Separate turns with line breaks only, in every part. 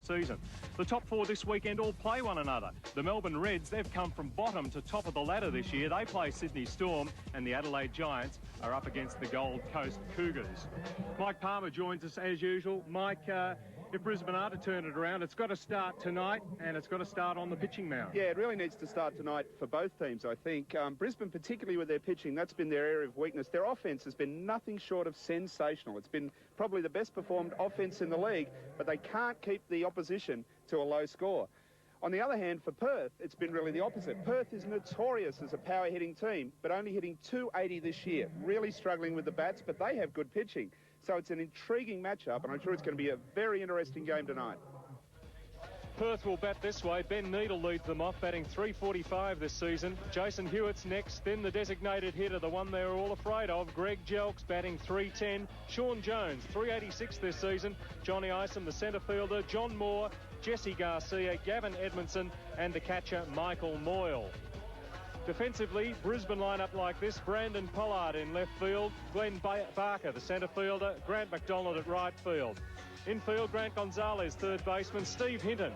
season. The top four this weekend all play one another. The Melbourne Reds, they've come from bottom to top of the ladder this year. They play Sydney Storm, and the Adelaide Giants are up against the Gold Coast Cougars. Mike Palmer joins us as usual. Mike, if Brisbane are to turn it around, it's got to start tonight, and it's got to start on the pitching mound.
Yeah, it really needs to start tonight for both teams, I think. Brisbane, particularly with their pitching, that's been their area of weakness. Their offence has been nothing short of sensational. It's been probably the best performed offence in the league, but they can't keep the opposition to a low score. On the other hand, for Perth, it's been really the opposite. Perth is notorious as a power-hitting team, but only hitting 280 this year. Really struggling with the bats, but they have good pitching. So it's an intriguing matchup, and I'm sure it's going to be a very interesting game tonight.
Perth will bat this way. Ben Needle leads them off, batting .345 this season. J.HEWITT's next, then the designated hitter, the one they're all afraid of, Greg Jelks, batting .310. Sean Jones, .386 this season. J.ISOM, the centre fielder. John Moore, Jesse Garcia, Gavin Edmondson, and the catcher, G.MOYLE. Defensively, Brisbane line up like this: Brandon Pollard in left field, Glenn Barker, the centre fielder, Grant McDonald at right field. Infield, Grant Gonzalez, third baseman, Steve Hinton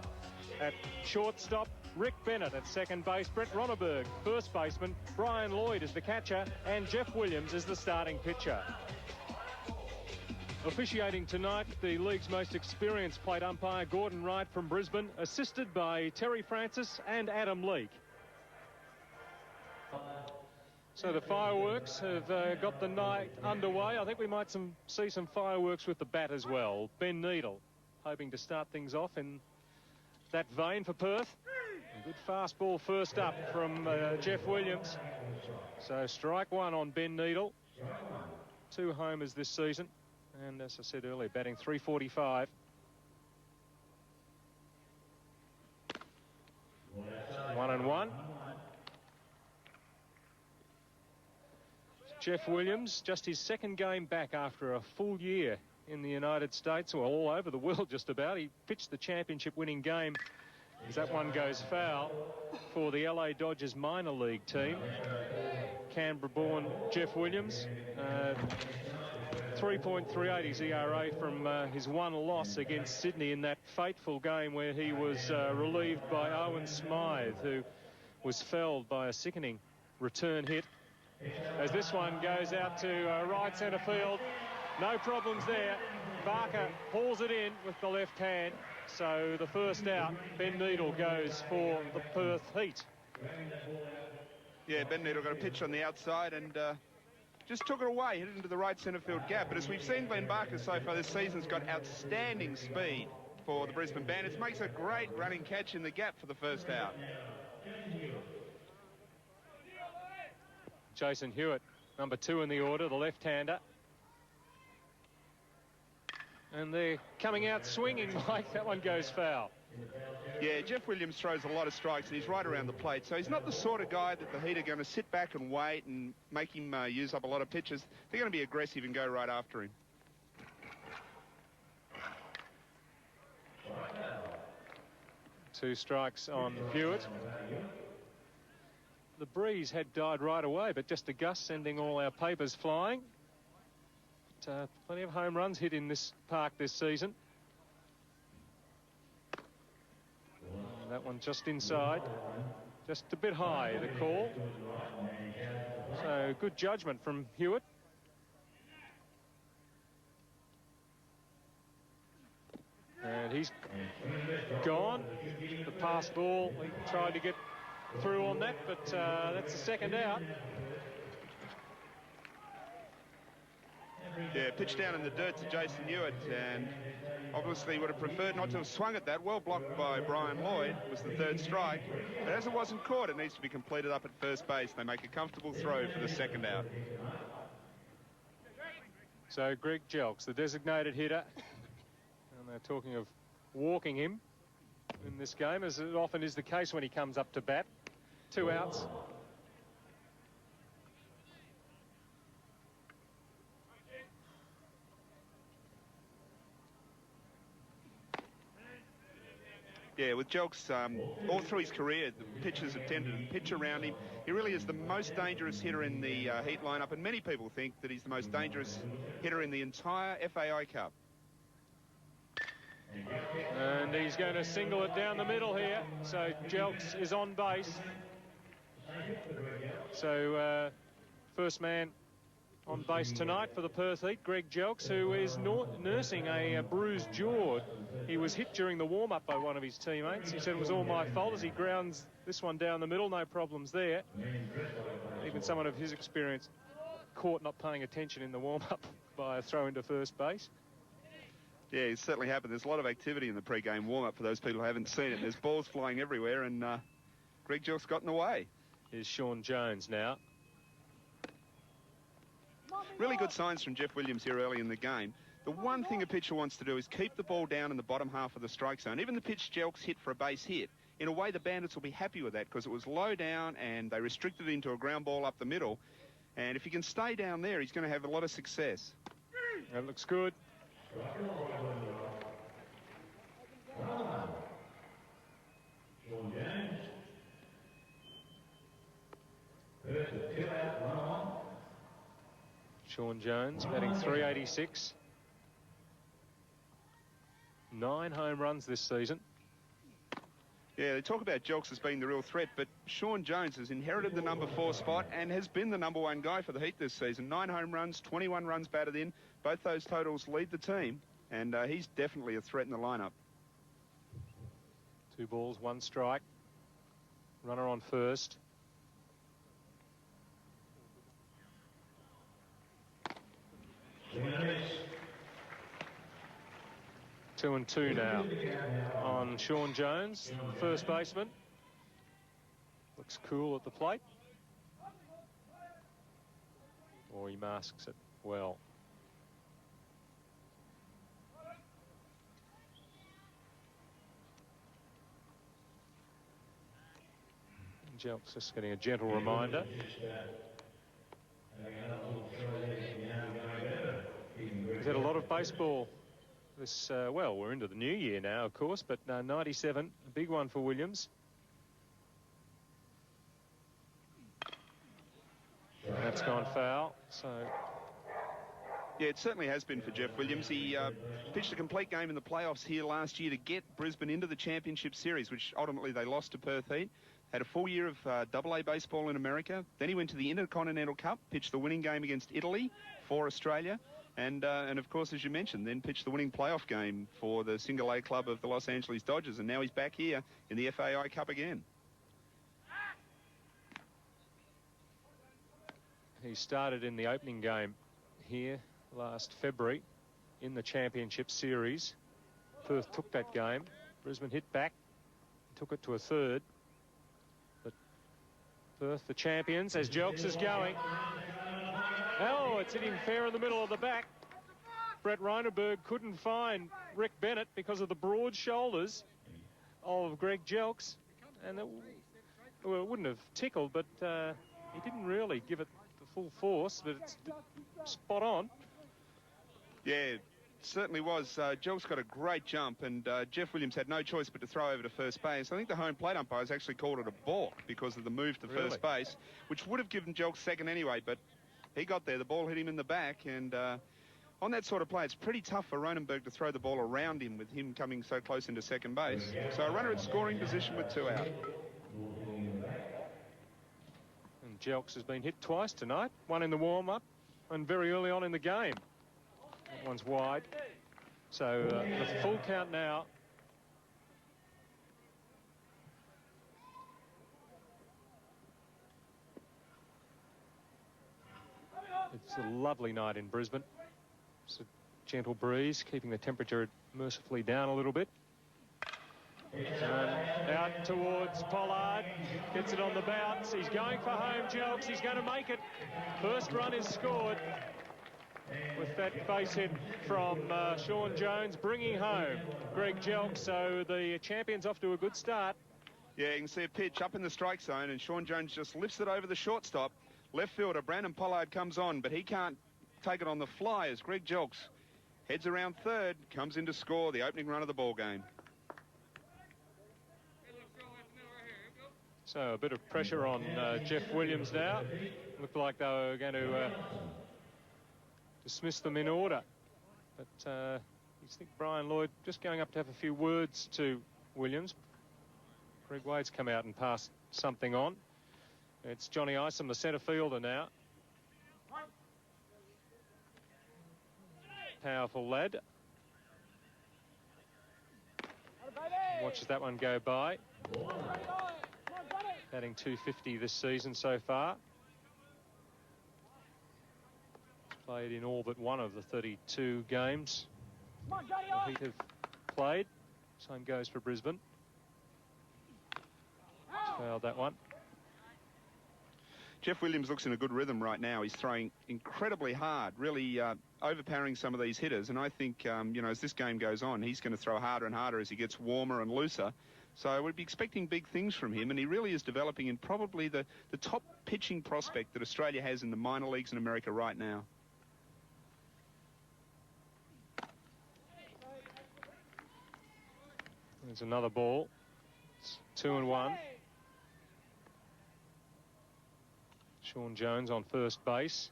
at shortstop, Rick Bennett at second base, Brett Ronneberg, first baseman, Brian Lloyd is the catcher, and Jeff Williams is the starting pitcher. Officiating tonight, the league's most experienced plate umpire, Gordon Wright from Brisbane, assisted by Terry Francis and Adam Leake. So the fireworks have got the night underway. I think we might see some fireworks with the bat as well. Ben Needle hoping to start things off in that vein for Perth. A good fastball first up from Jeff Williams. So strike one on Ben Needle. 2 homers this season. And as I said earlier, batting .345. 1-1. Jeff Williams, just his second game back after a full year in the United States, well, all over the world just about. He pitched the championship-winning game as that one goes foul for the LA Dodgers minor league team. Canberra-born Jeff Williams, 3.38 his ERA from his one loss against Sydney in that fateful game where he was relieved by Owen Smythe, who was felled by a sickening return hit. As this one goes out to right centre field, no problems there. Barker pulls it in with the left hand. So the first out, Ben Needle goes for the Perth Heat.
Yeah, Ben Needle got a pitch on the outside and just took it away, hit it into the right centre field gap. But as we've seen, Glenn Barker so far this season's got outstanding speed for the Brisbane Bandits. Makes a great running catch in the gap for the first out.
J.HEWITT, number 2 in the order, the left-hander. And they're coming out swinging, Mike. That one goes foul.
Yeah, Jeff Williams throws a lot of strikes and he's right around the plate. So he's not the sort of guy that the Heat are going to sit back and wait and make him use up a lot of pitches. They're going to be aggressive and go right after him.
Two strikes on Hewitt. The breeze had died right away, but just a gust sending all our papers flying. But, plenty of home runs hit in this park this season. That one just inside, just a bit high, the call. So good judgment from Hewitt. And he's gone. The pass ball, he tried to get through on that, but that's the second out.
Yeah, pitch down in the dirt to J.HEWITT, and obviously would have preferred not to have swung at that. Well blocked by Brian Lloyd, was the third strike. But as it wasn't caught, it needs to be completed up at first base. They make a comfortable throw for the second out.
So Greg Jelks, the designated hitter, and they're talking of walking him in this game, as it often is the case when he comes up to bat. 2 outs.
Yeah, with Jelks, all through his career, the pitchers have tended to pitch around him. He really is the most dangerous hitter in the Heat lineup, and many people think that he's the most dangerous hitter in the entire FAI Cup.
And he's going to single it down the middle here. So Jelks is on base. So first man on base tonight for the Perth Heat, Greg Jelks, who is nursing a bruised jaw. He was hit during the warm-up by one of his teammates. He said it was all my fault as he grounds this one down the middle. No problems there. Even someone of his experience caught not paying attention in the warm-up by a throw into first base.
Yeah, it certainly happened. There's a lot of activity in the pre-game warm-up for those people who haven't seen it. There's balls flying everywhere, and Greg Jelks got in the way.
Here's Sean Jones now.
Really good signs from Jeff Williams here early in the game. The one thing a pitcher wants to do is keep the ball down in the bottom half of the strike zone. Even the pitch Jelks hit for a base hit, in a way the Bandits will be happy with that because it was low down and they restricted it into a ground ball up the middle. And if he can stay down there, he's going to have a lot of success.
That looks good. Sean Jones batting 386. 9 home runs this season.
Yeah, they talk about Jelks as being the real threat, but Sean Jones has inherited the number 4 spot and has been the number 1 guy for the Heat this season. 9 home runs, 21 runs batted in. Both those totals lead the team, and he's definitely a threat in the lineup.
2 balls, 1 strike. Runner on first. Two and 2 now on Sean Jones, first baseman. Looks cool at the plate. Or he masks it well. Jelks just getting a gentle reminder. He's had a lot of baseball this, well, we're into the new year now, of course, but 97, a big one for Williams. And that's gone foul, so...
Yeah, it certainly has been for Jeff Williams. He pitched a complete game in the playoffs here last year to get Brisbane into the Championship Series, which ultimately they lost to Perth Heat. Had a full year of AA baseball in America. Then he went to the Intercontinental Cup, pitched the winning game against Italy for Australia. And of course, as you mentioned, then pitched the winning playoff game for the single A club of the Los Angeles Dodgers. And now he's back here in the FAI Cup again.
He started in the opening game here last February in the Championship Series. Perth took that game. Brisbane hit back, took it to a third. But Perth, the champions, as Jelks is going. Oh, it's hitting fair in the middle of the back. Brett Reinerberg couldn't find Rick Bennett because of the broad shoulders of Greg Jelks. And well, it wouldn't have tickled, but he didn't really give it the full force, but it's spot on.
Yeah, it certainly was. Jelks got a great jump, and Jeff Williams had no choice but to throw over to first base. I think the home plate umpires actually called it a balk because of the move to first base, which would have given Jelks second anyway, but he got there. The ball hit him in the back, and on that sort of play, it's pretty tough for Ronenberg to throw the ball around him with him coming so close into second base. So a runner at scoring position with 2 out.
And Jelks has been hit twice tonight, one in the warm-up and very early on in the game. That one's wide. So the full count now. It's a lovely night in Brisbane. It's a gentle breeze, keeping the temperature mercifully down a little bit. And out towards Pollard. Gets it on the bounce. He's going for home, Jelks. He's going to make it. First run is scored with that base hit from Sean Jones, bringing home Greg Jelks. So the champions off to a good start.
Yeah, you can see a pitch up in the strike zone, and Sean Jones just lifts it over the shortstop. Left fielder Brandon Pollard comes on, but he can't take it on the fly as Greg Jelks heads around third, comes in to score the opening run of the ball game.
So a bit of pressure on Jeff Williams now. Looked like they were going to dismiss them in order, but You think Brian Lloyd just going up to have a few words to Williams. Greg Wade's come out and passed something on. It's J.ISOM, the centre fielder now. Powerful lad. Watches that one go by. Batting 250 this season so far. Played in all but one of the 32 games the Heat have played. Same goes for Brisbane. Fouled that one.
Jeff Williams looks in a good rhythm right now. He's throwing incredibly hard, really overpowering some of these hitters. And I think, you know, as this game goes on, he's going to throw harder and harder as he gets warmer and looser. So we'd be expecting big things from him. And he really is developing in probably the top pitching prospect that Australia has in the minor leagues in America right now.
There's another ball. It's 2-1. Sean Jones on first base.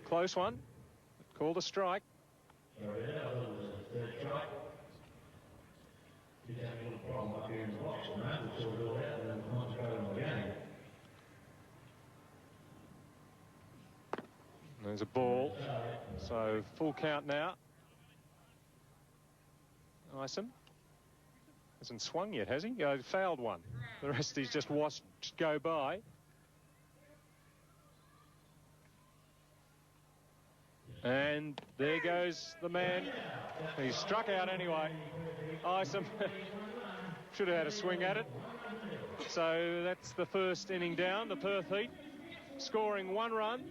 Close one. Called a strike. There's a ball, so full count now. Ison hasn't swung yet, has he? Fouled one. The rest he's just watched go by. And there goes the man. He's struck out anyway. Ison should have had a swing at it. So that's the first inning down. The Perth Heat scoring 1 run.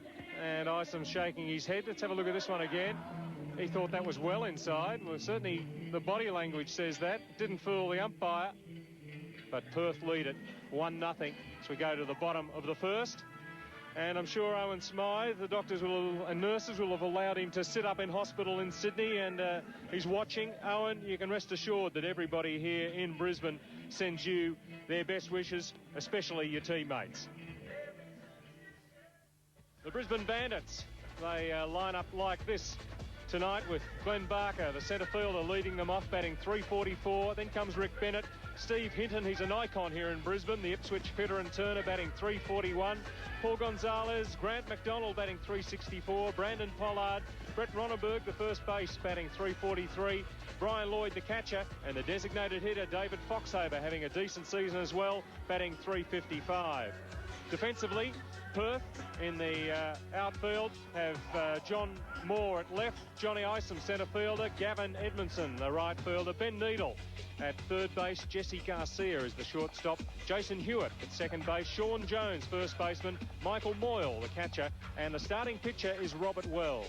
And Ison shaking his head. Let's have a look at this one again. He thought that was well inside. Well, certainly the body language says that. Didn't fool the umpire. But Perth lead it 1-0 as we go to the bottom of the first. And I'm sure Owen Smythe, the doctors and nurses will have allowed him to sit up in hospital in Sydney, and he's watching. Owen, you can rest assured that everybody here in Brisbane sends you their best wishes, especially your teammates. The Brisbane Bandits, they line up like this tonight with Glenn Barker, the centre fielder, leading them off, batting 344. Then comes Rick Bennett. Steve Hinton, he's an icon here in Brisbane. The Ipswich hitter and turner, batting 341. Paul Gonzalez, Grant McDonald, batting 364. Brandon Pollard, Brett Ronneberg, the first base, batting 343. Brian Lloyd, the catcher, and the designated hitter, David Foxhaver, having a decent season as well, batting 355. Defensively, Perth in the outfield have John Moore at left, J.ISOM centre fielder, Gavin Edmondson the right fielder, Ben Needle at third base, Jesse Garcia is the shortstop, Jason Hewitt at second base, Sean Jones first baseman, Michael Moyle the catcher, and the starting pitcher is Robert Wells.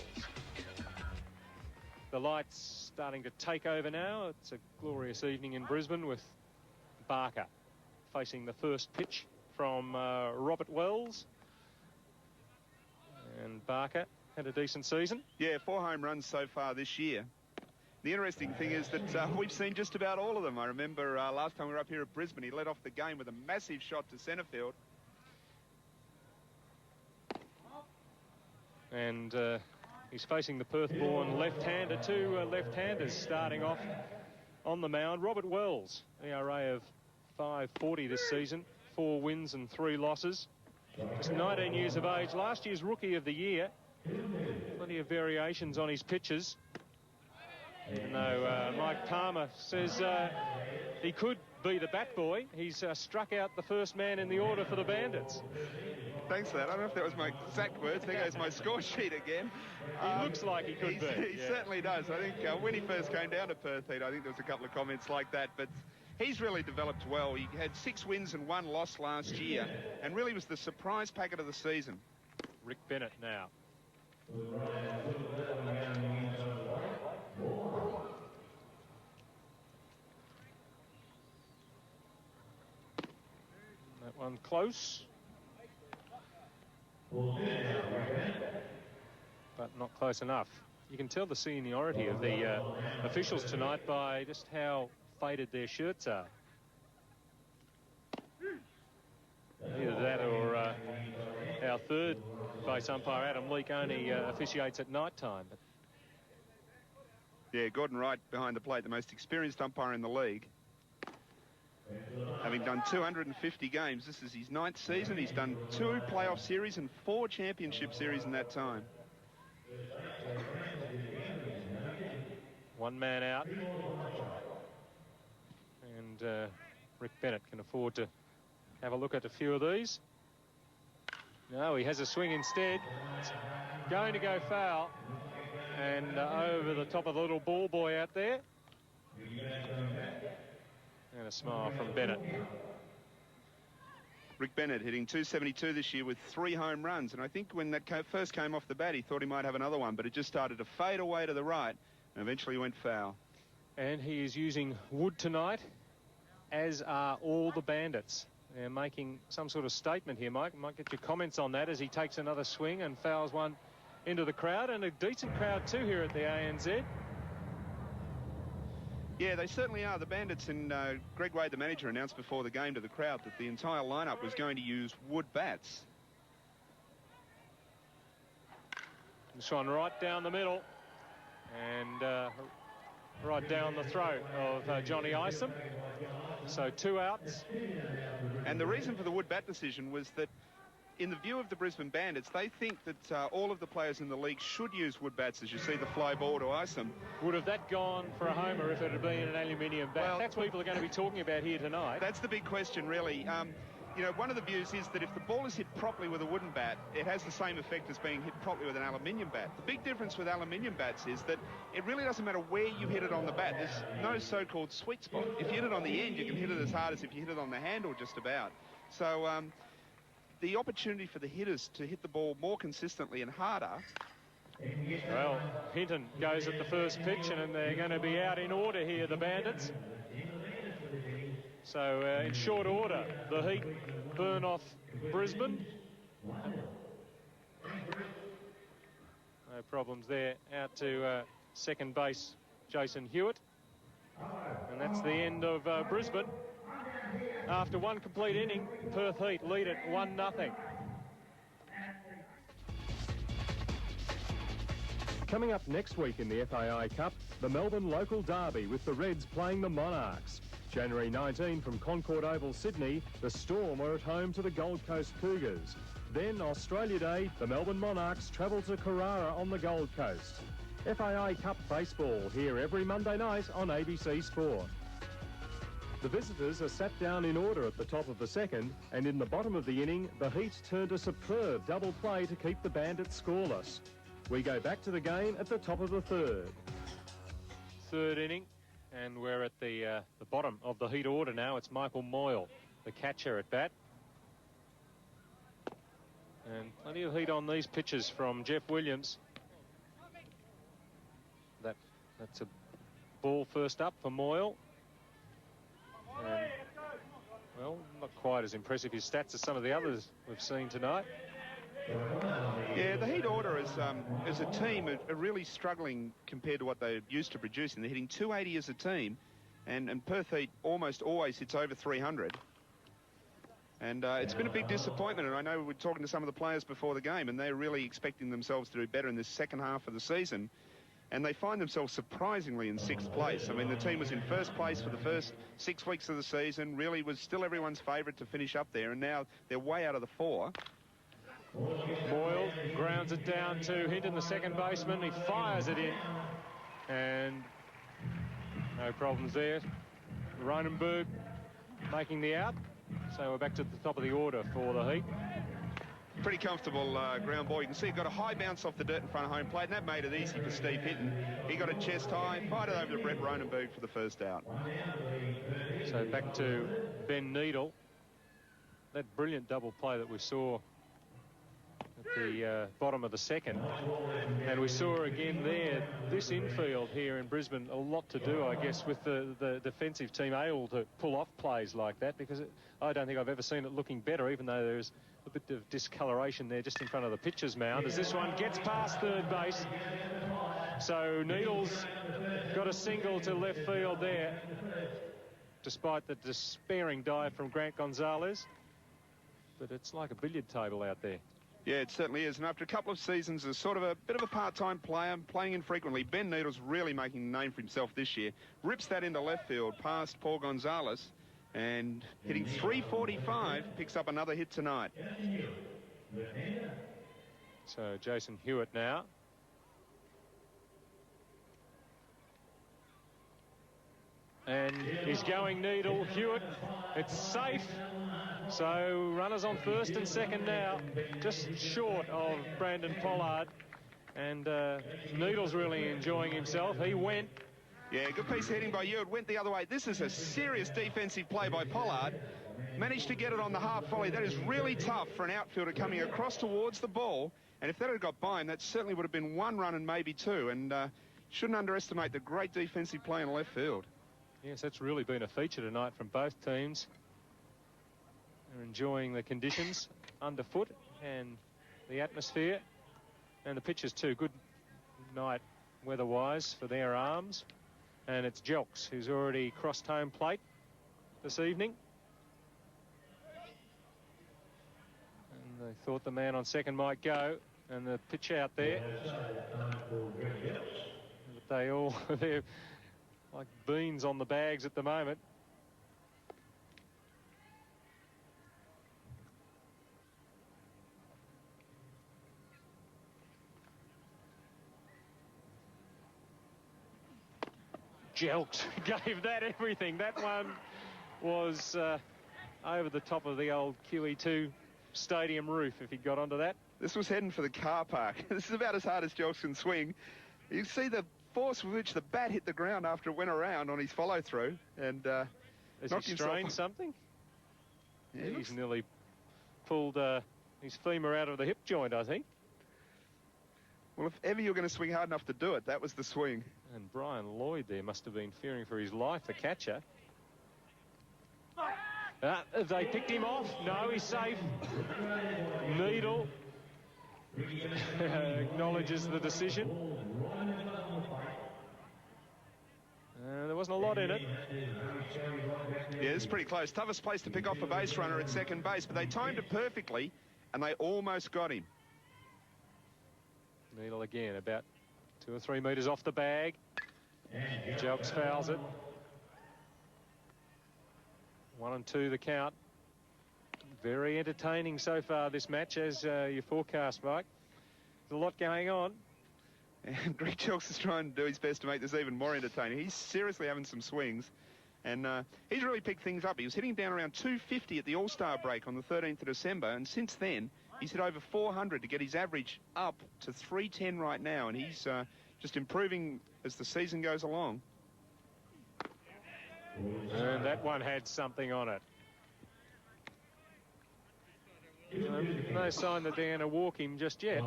The lights starting to take over now. It's a glorious evening in Brisbane with Barker facing the first pitch from Robert Wells. And Barker had a decent season.
Yeah, 4 home runs so far this year. The interesting thing is that we've seen just about all of them. I remember last time we were up here at Brisbane, he led off the game with a massive shot to centre field.
And he's facing the Perth-born left-hander. 2 left-handers starting off on the mound. Robert Wells, ERA of 5.40 this season, 4 wins and 3 losses. Just 19 years of age. Last year's Rookie of the Year. Plenty of variations on his pitches. Even though Mike Palmer says he could be the bat boy, he's struck out the first man in the order for the Bandits.
Thanks for that. I don't know if that was my exact words. There goes my score sheet again.
He looks like he could be.
He certainly does. I think when he first came down to Perth, I think there was a couple of comments like that, but he's really developed well. He had 6 wins and 1 loss last year and really was the surprise packet of the season.
Rick Bennett now. That one close. But not close enough. You can tell the seniority of the officials tonight by just how faded their shirts are. third base umpire, Adam Leake, only officiates at night time. But
yeah, Gordon Wright behind the plate, the most experienced umpire in the league. Having done 250 games, this is his 9th season. He's done 2 playoff series and 4 championship series in that time.
One man out. And Rick Bennett can afford to have a look at a few of these. No, he has a swing instead. It's going to go foul. And over the top of the little ball boy out there. And a smile from Bennett.
Rick Bennett hitting 272 this year with 3 home runs. And I think when that first came off the bat, he thought he might have another one, but it just started to fade away to the right and eventually went foul.
And he is using wood tonight, as are all the Bandits. They're making some sort of statement here, Mike. Might get your comments on that as he takes another swing and fouls one into the crowd, and a decent crowd too here at the ANZ.
Yeah, they certainly are. The Bandits, and Greg Wade, the manager, announced before the game to the crowd that the entire lineup was going to use wood bats.
This one right down the middle, and right down the throat of J.ISOM. So 2 outs.
And the reason for the wood bat decision was that, in the view of the Brisbane Bandits, they think that all of the players in the league should use wood bats, as you see the fly ball to Isom.
Would have that gone for a homer if it had been an aluminium bat? Well, that's what people are going to be talking about here tonight.
That's the big question, really. You know, one of the views is that if the ball is hit properly with a wooden bat, it has the same effect as being hit properly with an aluminium bat. The big difference with aluminium bats is that it really doesn't matter where you hit it on the bat. There's no so-called sweet spot. If you hit it on the end, you can hit it as hard as if you hit it on the handle, just about. So the opportunity for the hitters to hit the ball more consistently and harder.
Well, Hinton goes at the first pitch, and they're going to be out in order here, the Bandits. So in short order, the Heat burn off Brisbane. No problems there. Out to second base, J.HEWITT. And that's the end of Brisbane. After one complete inning, Perth Heat lead it 1-0.
Coming up next week in the FAI Cup, the Melbourne local derby with the Reds playing the Monarchs. January 19 from Concord Oval, Sydney, the Storm are at home to the Gold Coast Cougars. Then Australia Day, the Melbourne Monarchs travel to Carrara on the Gold Coast. FAI Cup baseball here every Monday night on ABC Sport. The visitors are sat down in order at the top of the second, and in the bottom of the inning, the Heat turned a superb double play to keep the Bandits scoreless. We go back to the game at the top of the third.
Third inning, and we're at the bottom of the Heat order now. It's J.MOYLE, the catcher, at bat. And plenty of heat on these pitches from Jeff Williams. That's a ball first up for Moyle. And, well, not quite as impressive his stats as some of the others we've seen tonight.
Yeah, the Heat order as a team are really struggling compared to what they're used to producing. They're hitting 280 as a team, and Perth Heat almost always hits over 300. And it's been a big disappointment, and I know we're talking to some of the players before the game, and they're really expecting themselves to do better in this second half of the season. And they find themselves surprisingly in 6th place. I mean, the team was in 1st place for the first 6 weeks of the season, really was still everyone's favourite to finish up there, and now they're way out of the 4.
Boyle grounds it down to Hinton, the second baseman. He fires it in, and no problems there. Ronenberg making the out. So we're back to the top of the order for the Heat.
Pretty comfortable ground ball. You can see it got a high bounce off the dirt in front of home plate, and that made it easy for Steve Hinton. He got a chest high, fired it over to Brett Ronenberg for the first out.
So back to Ben Needle. That brilliant double play that we saw at the bottom of the second, and we saw again there, this infield here in Brisbane, a lot to do, I guess, with the defensive team able to pull off plays like that, because I don't think I've ever seen it looking better, even though there's a bit of discoloration there just in front of the pitcher's mound, as this one gets past third base. So Needle's got a single to left field there, despite the despairing dive from Grant Gonzalez. But it's like a billiard table out there.
Yeah, it certainly is. And after a couple of seasons as sort of a bit of a part-time player, playing infrequently, Ben Needle's really making a name for himself this year. Rips that into left field past Paul Gonzalez and hitting 345, picks up another hit tonight.
So J.HEWITT now. And he's going Needle. Hewitt, it's safe. So runners on first and second now, just short of Brandon Pollard. And Needle's really enjoying himself. He went.
Yeah, good piece of hitting by Hewitt. Went the other way. This is a serious defensive play by Pollard. Managed to get it on the half volley. That is really tough for an outfielder coming across towards the ball. And if that had got by him, that certainly would have been one run and maybe two. And shouldn't underestimate the great defensive play in left field.
Yes, that's really been a feature tonight from both teams. They're enjoying the conditions underfoot and the atmosphere. And the pitches too. Good night weather-wise for their arms. And it's Jelks who's already crossed home plate this evening. And they thought the man on second might go. And the pitch out there. But they're like beans on the bags at the moment. Jelks gave that everything. That one was over the top of the old QE2 stadium roof if he got onto that.
This was heading for the car park. This is about as hard as Jelks can swing. You see the force with which the bat hit the ground after it went around on his follow-through. And
has he strained something?
Yeah,
he's nearly pulled his femur out of the hip joint, I think.
Well, if ever you're going to swing hard enough to do it, that was the swing.
And Brian Lloyd there must have been fearing for his life, the catcher. They picked him off. No, he's safe. Needle acknowledges the decision. There wasn't a lot in it.
Yeah, it's pretty close. Toughest place to pick off a base runner at second base, but they timed it perfectly, and they almost got him.
Needle again, about 2 or 3 metres off the bag. Jelks fouls it. 1 and 2 the count. Very entertaining so far this match, as you forecast, Mike. There's a lot going on.
And Greg Jelks is trying to do his best to make this even more entertaining. He's seriously having some swings. And he's really picked things up. He was hitting down around 250 at the All-Star break on the 13th of December. And since then, he's hit over 400 to get his average up to 310 right now. And he's just improving as the season goes along.
And that one had something on it. No sign that they're going to walk him just yet.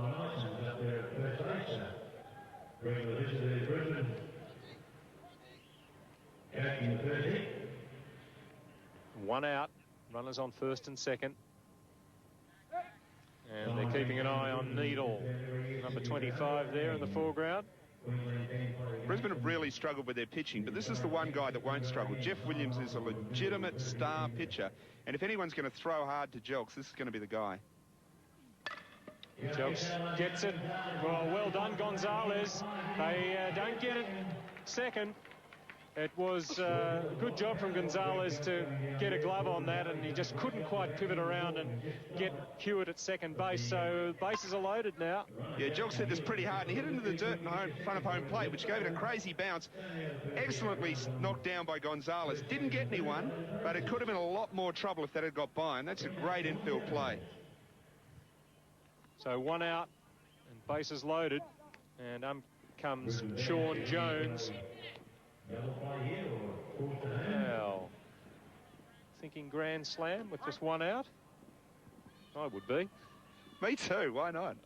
One out, runners on first and second. And they're keeping an eye on Needle, number 25 there in the foreground.
Brisbane have really struggled with their pitching, but this is the one guy that won't struggle. Jeff Williams is a legitimate star pitcher, and if anyone's going to throw hard to Jelks, this is going to be the guy.
Jelks gets it. Well done, Gonzalez. They don't get it second. It was a good job from Gonzalez to get a glove on that, and he just couldn't quite pivot around and get Hewitt at second base. So bases are loaded now.
Yeah, Jelks hit this pretty hard, and he hit it into the dirt in front of home plate, which gave it a crazy bounce. Excellently knocked down by Gonzalez. Didn't get anyone, but it could have been a lot more trouble if that had got by, and that's a great infield play.
So one out and bases loaded, and comes Sean Jones. Well, thinking grand slam with just one out? I would be.
Me too, why not?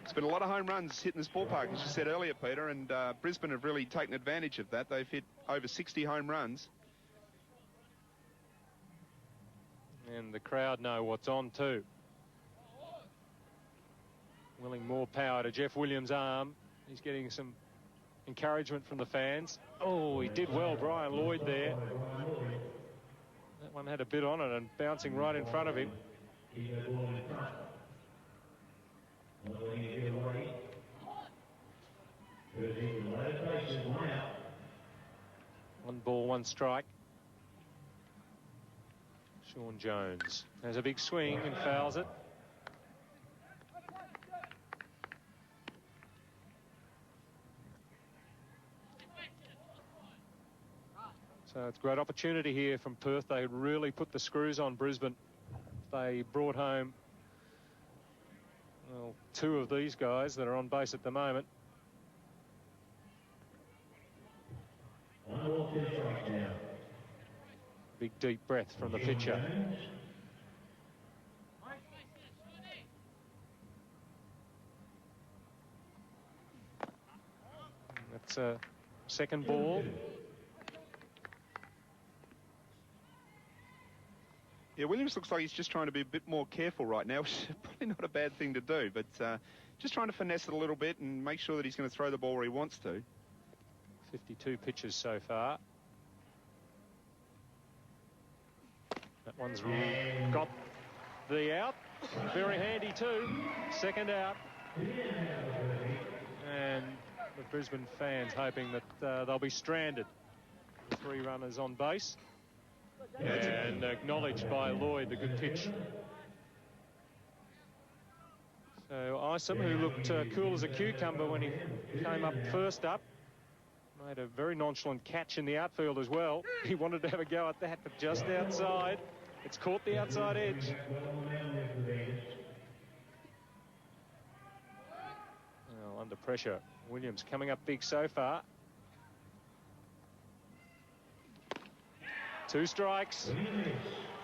It's been a lot of home runs hitting this ballpark, as you said earlier, Peter, and Brisbane have really taken advantage of that. They've hit over 60 home runs.
And the crowd know what's on too. Willing more power to Jeff Williams' arm. He's getting some encouragement from the fans. Oh, he did well, Brian Lloyd there. That One had a bit on it and bouncing right in front of him. One ball, one strike. Sean Jones has a big swing and fouls it. So it's a great opportunity here from Perth. They really put the screws on Brisbane. They brought home, well, two of these guys that are on base at the moment. Big deep breath from the pitcher. That's a second ball.
Yeah, Williams looks like he's just trying to be a bit more careful right now, which is probably not a bad thing to do, but just trying to finesse it a little bit and make sure that he's going to throw the ball where he wants to.
52 pitches so far. That one's got the out. Very handy too. Second out. And the Brisbane fans hoping that they'll be stranded. The three runners on base. And acknowledged by Lloyd, the good pitch. So ISOM, who looked cool as a cucumber when he came up first up, made a very nonchalant catch in the outfield as well. He wanted to have a go at that, but just outside. It's caught the outside edge. Well, under pressure. Williams coming up big so far. 2 strikes.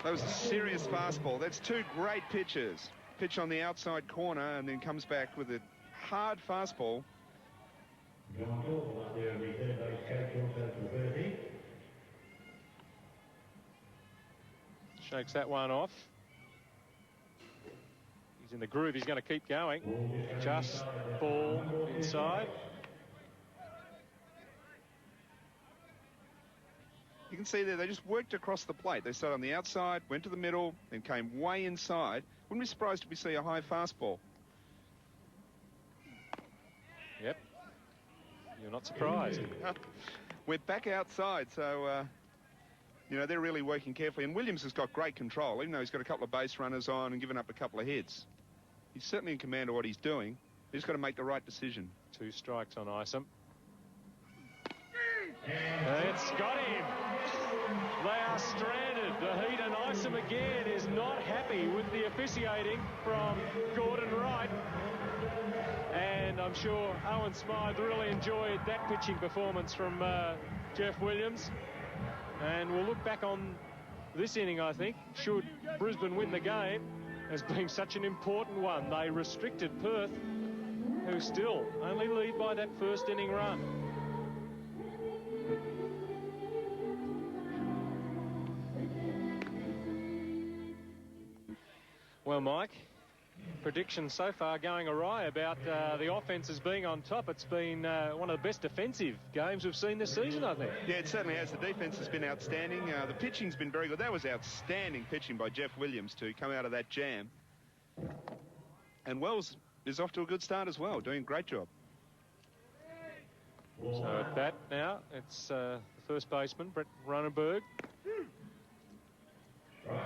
That was a serious fastball. That's 2 great pitches. Pitch on the outside corner and then comes back with a hard fastball.
Shakes that one off. He's in the groove. He's going to keep going. Just ball inside.
You can see there, they just worked across the plate. They started on the outside, went to the middle, then came way inside. Wouldn't be surprised if we see a high fastball.
Yep. You're not surprised.
We're back outside, so, you know, they're really working carefully. And Williams has got great control, even though he's got a couple of base runners on and given up a couple of hits. He's certainly in command of what he's doing. He's got to make the right decision.
2 strikes on ISOM. It's got him. They are stranded. The Heat and ISOM again is not happy with the officiating from Gordon Wright. And I'm sure Owen Smythe really enjoyed that pitching performance from Jeff Williams. And we'll look back on this inning, I think, should Brisbane win the game, as being such an important one. They restricted Perth, who still only lead by that first inning run. Well, Mike, predictions so far going awry about the offences being on top. It's been one of the best defensive games we've seen this season, I think.
Yeah, it certainly has. The defence has been outstanding. The pitching's been very good. That was outstanding pitching by Jeff Williams to come out of that jam. And Wells is off to a good start as well, doing a great job.
So at bat now, it's the first baseman, Brett Ronenberg,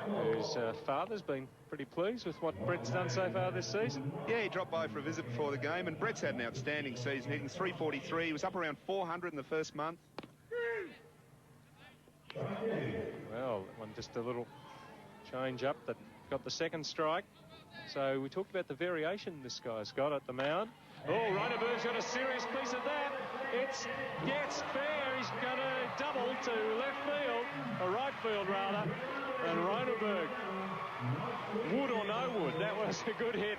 whose father's been pretty pleased with what Brett's done so far this season.
Yeah, he dropped by for a visit before the game, and Brett's had an outstanding season, hitting .343. He was up around 400 in the first month.
Well, that one just a little change up that got the second strike. So we talked about the variation this guy's got at the mound. Oh, Ronenberg's got a serious piece of that. It gets fair. He's going to double to left field, or right field rather. And Ronenberg, wood or no wood, that was a good hit.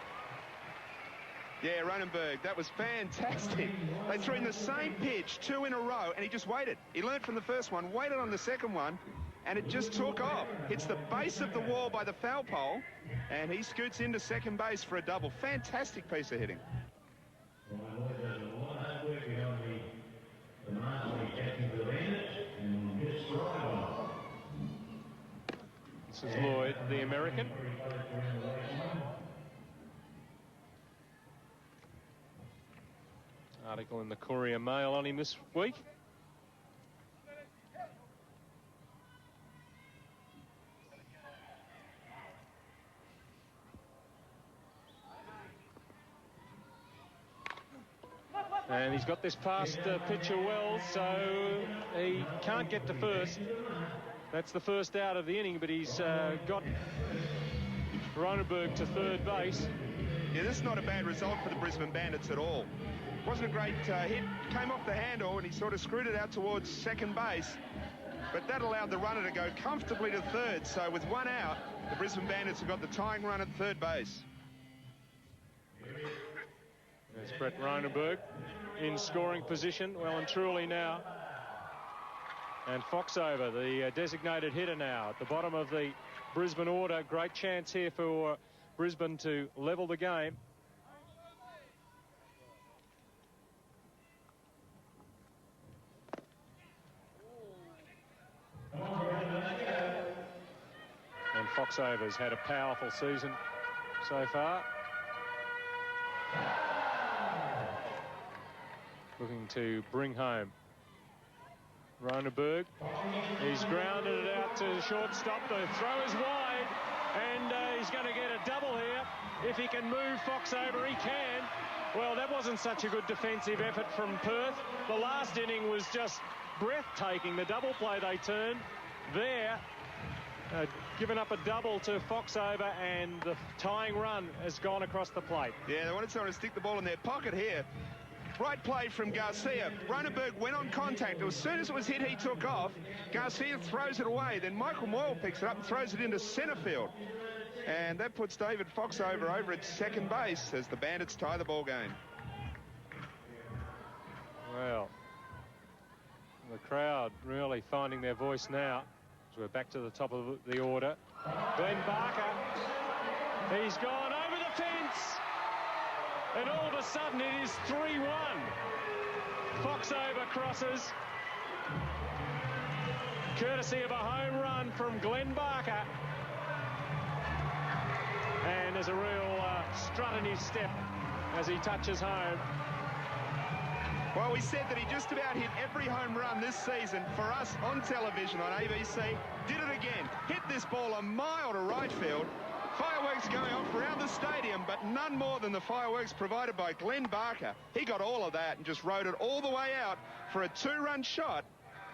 Yeah, Ronenberg, that was fantastic. They threw in the same pitch 2 in a row, and he just waited. He learned from the first one, waited on the second one, and it just took off. Hits the base of the wall by the foul pole, and he scoots into second base for a double. Fantastic piece of hitting.
Says Lloyd, the American. Article in the Courier Mail on him this week. And he's got this past pitcher well, so he can't get to first. That's the first out of the inning, but he's got Ronenberg to third base.
Yeah, this is not a bad result for the Brisbane Bandits at all. Wasn't a great hit, came off the handle and he sort of screwed it out towards second base. But that allowed the runner to go comfortably to third. So with one out, the Brisbane Bandits have got the tying run at third base.
There's Brett Ronenberg in scoring position, well and truly now. And Foxover, the designated hitter now, at the bottom of the Brisbane order. Great chance here for Brisbane to level the game. And Foxover's had a powerful season so far. Looking to bring home Ronenberg. He's grounded it out to the shortstop. The throw is wide, and he's going to get a double here. If he can move Foxover, he can. Well, that wasn't such a good defensive effort from Perth. The last inning was just breathtaking. The double play they turned there, given up a double to Foxover, and the tying run has gone across the plate.
Yeah, they wanted someone to stick the ball in their pocket here. Right play from Garcia. Ronenberg went on contact. As soon as it was hit, he took off. Garcia throws it away. Then G.MOYLE picks it up and throws it into center field. And that puts David Foxover over at second base as the Bandits tie the ball game.
Well, the crowd really finding their voice now. So we're back to the top of the order. Glenn Barker. He's gone over the fence. And all of a sudden it is 3-1. Foxover crosses. Courtesy of a home run from Glenn Barker. And there's a real strut in his step as he touches home.
Well, we said that he just about hit every home run this season for us on television on ABC. Did it again. Hit this ball a mile to right field. Fireworks going off around the stadium, but none more than the fireworks provided by Glenn Barker. He got all of that and just rode it all the way out for a 2-run shot,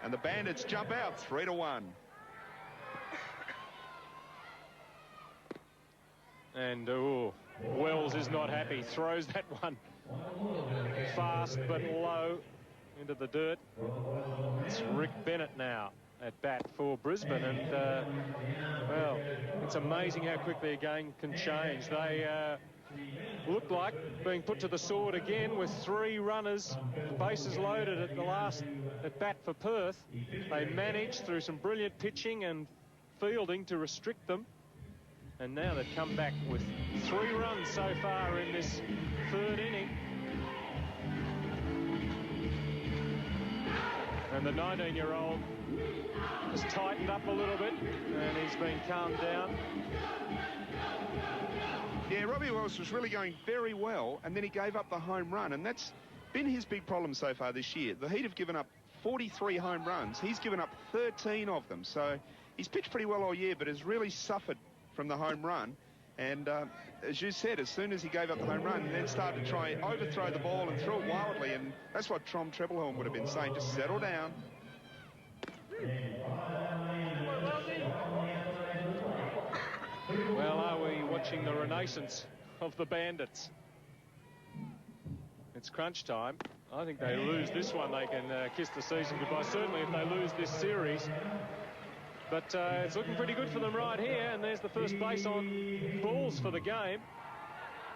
and the Bandits jump out 3-1.
And Wells is not happy. Throws that one fast but low into the dirt. It's Rick Bennett now at bat for Brisbane, and well, it's amazing how quickly a game can change. They look like being put to the sword again with 3 runners, bases loaded at the last at bat for Perth. They managed through some brilliant pitching and fielding to restrict them, and now they've come back with 3 runs so far in this third inning. And the 19-year-old has tightened up a little bit, and he's been calmed down.
Yeah, Robbie Wells was really going very well, and then he gave up the home run, and that's been his big problem so far this year. The Heat have given up 43 home runs. He's given up 13 of them, so he's pitched pretty well all year, but has really suffered from the home run. And as you said, as soon as he gave up the home run, and then started to try and overthrow the ball and throw it wildly, and that's what Tom Trebelhorn would have been saying, just settle down.
Well, are we watching the renaissance of the Bandits? It's crunch time. I think they lose this one, they can kiss the season goodbye. Certainly if they lose this series. But it's looking pretty good for them right here, and there's the first base on balls for the game.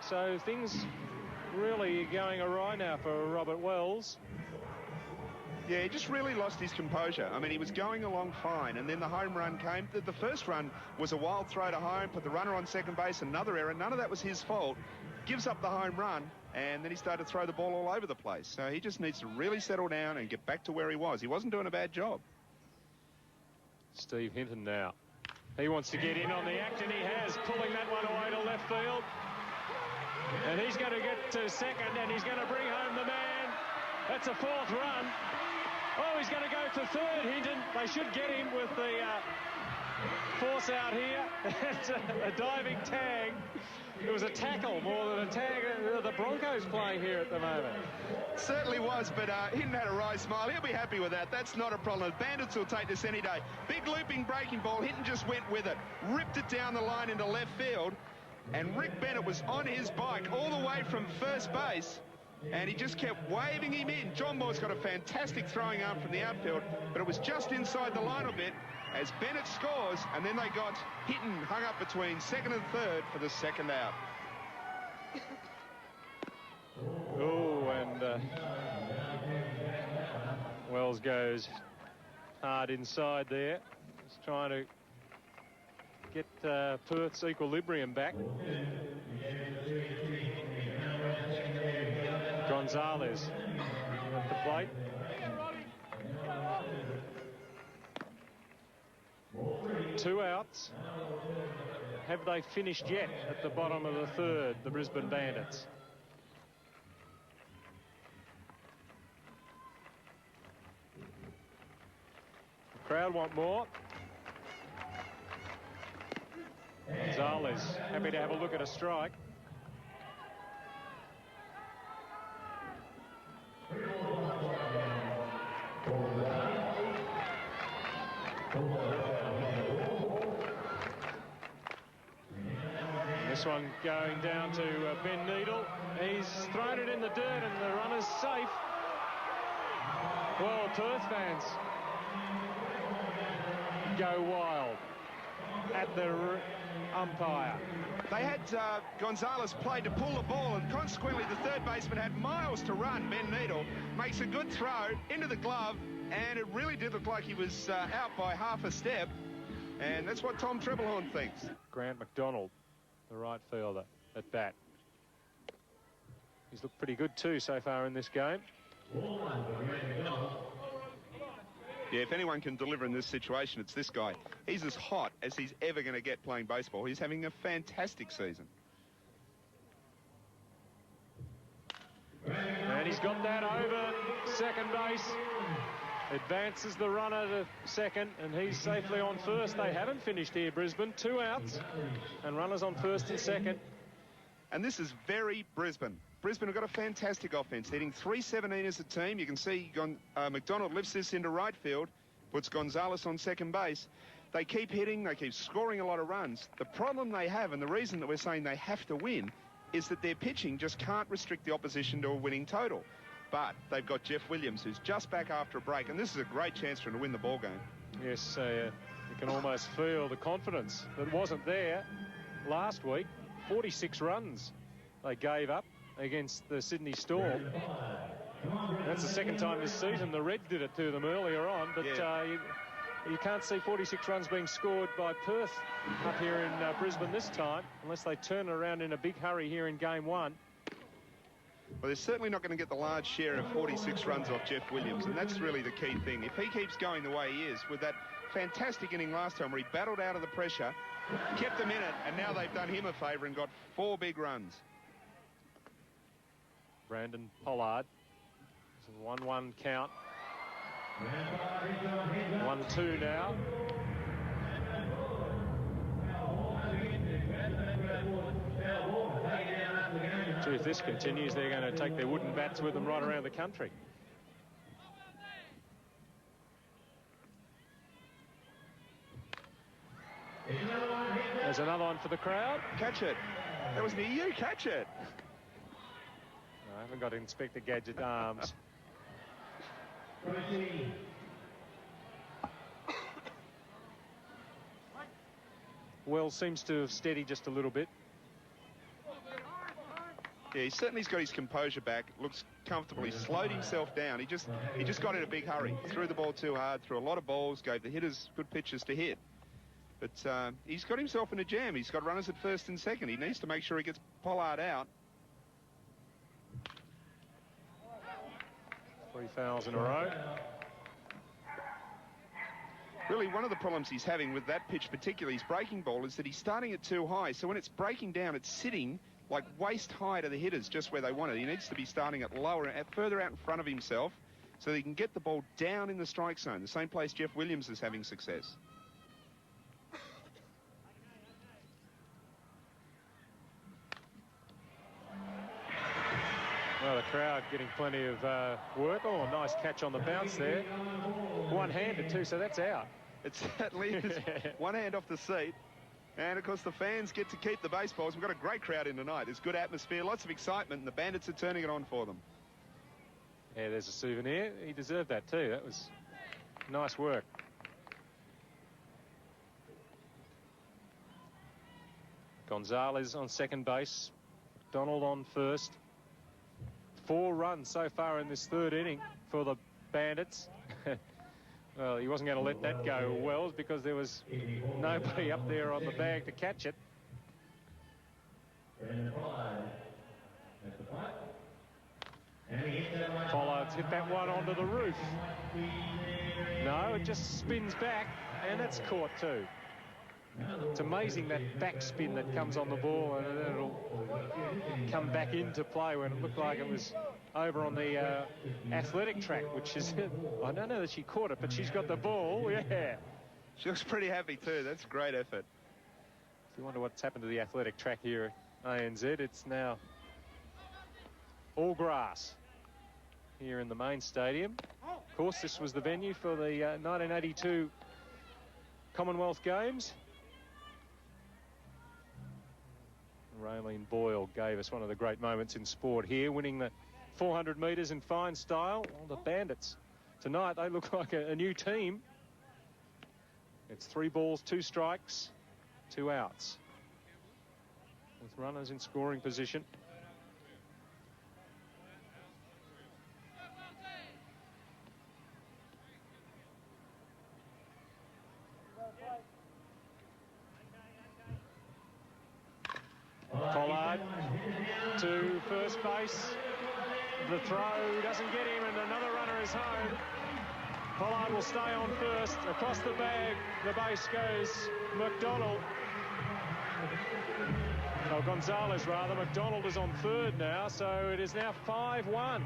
So things really going awry now for Robert Wells.
Yeah, he just really lost his composure. I mean, he was going along fine, and then the home run came. The first run was a wild throw to home, put the runner on second base, another error. None of that was his fault. Gives up the home run, and then he started to throw the ball all over the place. So he just needs to really settle down and get back to where he was. He wasn't doing a bad job.
Steve Hinton now. He wants to get in on the act, and he has, pulling that one away to left field. And he's going to get to second, and he's going to bring home the man. That's a fourth run. Oh, he's going to go to third, Hinton. They should get him with the force out here. It's a diving tag. It was a tackle more than a tag. The Broncos playing here at the moment.
Certainly was, but Hinton had a wry smile. He'll be happy with that. That's not a problem. Bandits will take this any day. Big looping breaking ball. Hinton just went with it. Ripped it down the line into left field. And Rick Bennett was on his bike all the way from first base. And he just kept waving him in. G.MOYLE's got a fantastic throwing arm from the outfield, but it was just inside the line a bit as Bennett scores, and then they got Hinton hung up between second and third for the second out.
Oh, and Wells goes hard inside there. He's trying to get Perth's equilibrium back. Gonzalez at the plate. Two outs. Have they finished yet at the bottom of the third, the Brisbane Bandits? The crowd want more. Gonzalez happy to have a look at a strike. This one going down to Ben Needle. He's thrown it in the dirt and the runner's safe. Well, Perth fans go wild at the umpire.
They had Gonzalez played to pull the ball, and consequently the third baseman had miles to run. Ben Needle makes a good throw into the glove, and it really did look like he was out by half a step, and that's what Tom Trebelhorn thinks. Grant McDonald, the right fielder, at bat. He's looked pretty good too so far in this game. Yeah, if anyone can deliver in this situation, it's this guy. He's as hot as he's ever going to get playing baseball. He's having a fantastic season.
And he's got that over second base. Advances the runner to second, and he's safely on first. They haven't finished here, Brisbane. Two outs, and runners on first and second.
And this is very Brisbane. Brisbane have got a fantastic offense, hitting 317 as a team. You can see McDonald lifts this into right field, puts Gonzalez on second base. They keep hitting, they keep scoring a lot of runs. The problem they have, and the reason that we're saying they have to win, is that their pitching just can't restrict the opposition to a winning total. But they've got Jeff Williams, who's just back after a break, and this is a great chance for him to win the ball game.
Yes, you can almost feel the confidence that wasn't there last week. 46 runs they gave up against the Sydney Storm. That's the second time this season. The Reds did it to them earlier on, but
yeah.
You can't see 46 runs being scored by Perth up here in Brisbane this time, unless they turn around in a big hurry here in game one.
Well, they're certainly not going to get the large share of 46 runs off Jeff Williams, and that's really the key thing. If he keeps going the way he is, with that fantastic inning last time where he battled out of the pressure, kept them in it, and now they've done him a favour and got 4 big runs.
Brandon Pollard. It's a 1-1 count. 1-2 now. Gee, if this continues, they're going to take their wooden bats with them right around the country. There's another one for the crowd.
Catch it. That was near you. Catch it.
No, I haven't got Inspector Gadget arms. Wells seems to have steadied just a little bit.
Yeah, he certainly's got his composure back. Looks comfortable. He slowed himself down. He just got in a big hurry. Threw the ball too hard. Threw a lot of balls. Gave the hitters good pitches to hit. But he's got himself in a jam. He's got runners at first and second. He needs to make sure he gets Pollard out.
3 fouls in a row.
Really, one of the problems he's having with that pitch, particularly his breaking ball, is that he's starting it too high. So when it's breaking down, it's sitting like waist high to the hitters, just where they want it. He needs to be starting it lower, further out in front of himself, so that he can get the ball down in the strike zone, the same place Jeff Williams is having success.
Well, the crowd getting plenty of work. Oh, nice catch on the bounce there. One-handed too, so that's out.
It certainly is. One hand off the seat. And, of course, the fans get to keep the baseballs. We've got a great crowd in tonight. There's good atmosphere, lots of excitement, and the Bandits are turning it on for them.
Yeah, there's a souvenir. He deserved that too. That was nice work. Gonzalez on second base. Donald on first. 4 runs so far in this third inning for the Bandits. Well, he wasn't going to let that go well because there was nobody up there on the bag to catch it. Pollard's hit that one onto the roof. No, it just spins back, and it's caught too. It's amazing that backspin that comes on the ball, and then it'll come back into play when it looked like it was over on the athletic track, which is, I don't know that she caught it, but she's got the ball, yeah.
She looks pretty happy too. That's great effort.
If you wonder what's happened to the athletic track here at ANZ, it's now all grass here in the main stadium. Of course, this was the venue for the 1982 Commonwealth Games. Raylene Boyle gave us one of the great moments in sport here, winning the 400 metres in fine style. Well, the Bandits tonight, they look like a new team. It's 3 balls, 2 strikes, 2 outs, with runners in scoring position. Pollard to first base. The throw doesn't get him, and another runner is home. Pollard will stay on first. Across the bag, the base goes McDonald. Oh, Gonzalez rather. McDonald is on third now, so it is now 5-1.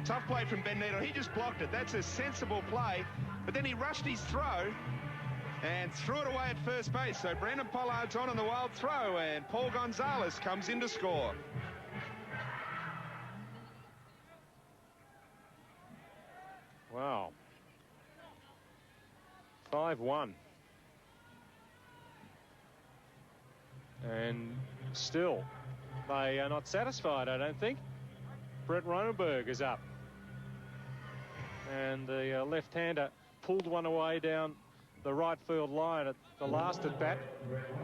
Tough play from Ben Needle. He just blocked it. That's a sensible play. But then he rushed his throw and threw it away at first base. So Brandon Pollard's on the wild throw, and Paul Gonzalez comes in to score.
Wow. 5-1. And still, they are not satisfied, I don't think. Brett Ronenberg is up. And the left-hander pulled one away down the right field line at the last at-bat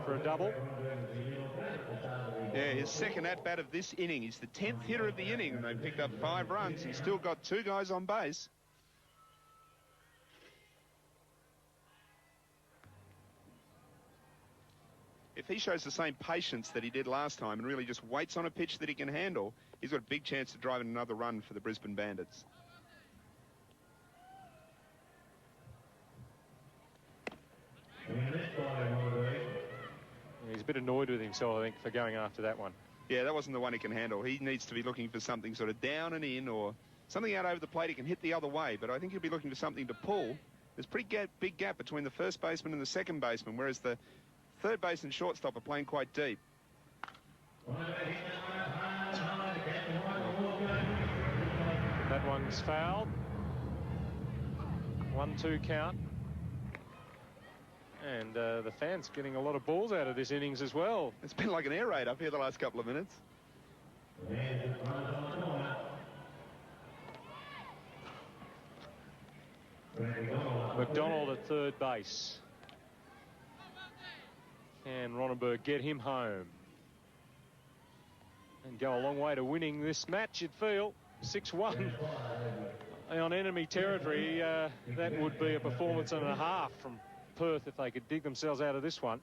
for a double.
Yeah, his second at-bat of this inning. He's the 10th hitter of the inning, and they picked up 5 runs. He's still got 2 guys on base. If he shows the same patience that he did last time and really just waits on a pitch that he can handle, he's got a big chance to drive in another run for the Brisbane Bandits.
He's a bit annoyed with himself, I think, for going after that one.
Yeah, that wasn't the one he can handle. He needs to be looking for something sort of down and in, or something out over the plate he can hit the other way. But I think he'll be looking for something to pull. There's a pretty big gap between the first baseman and the second baseman, whereas the third base and shortstop are playing quite deep.
That one's fouled. 1-2 count. And the fans getting a lot of balls out of this innings as well.
It's been like an air raid up here the last couple of minutes.
McDonald at third base. Can Ronenberg get him home and go a long way to winning this match, you'd feel? 6-1 on enemy territory. That would be a performance and a half from Perth if they could dig themselves out of this one.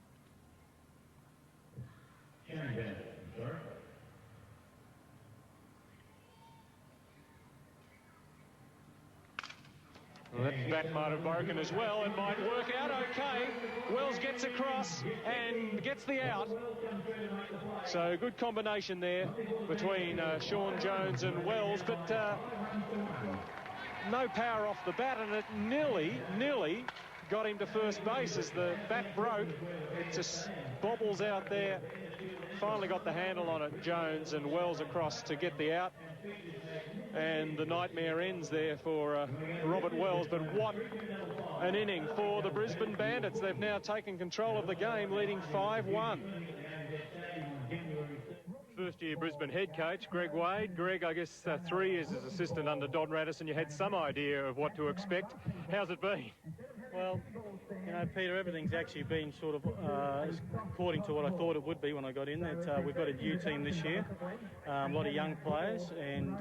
Well, that bat might have broken as well. It might work out okay. Wells gets across and gets the out. So good combination there between Sean Jones and Wells, but no power off the bat, and it nearly got him to first base as the bat broke. It just bobbles out there. Finally got the handle on it, Jones, and Wells across to get the out. And the nightmare ends there for Robert Wells. But what an inning for the Brisbane Bandits. They've now taken control of the game, leading 5-1. First-year Brisbane head coach, Greg Wade. Greg, I guess 3 years as assistant under Don Radisson, you had some idea of what to expect. How's it been?
Well, you know, Peter, everything's actually been sort of according to what I thought it would be when I got in. That we've got a new team this year, a lot of young players, and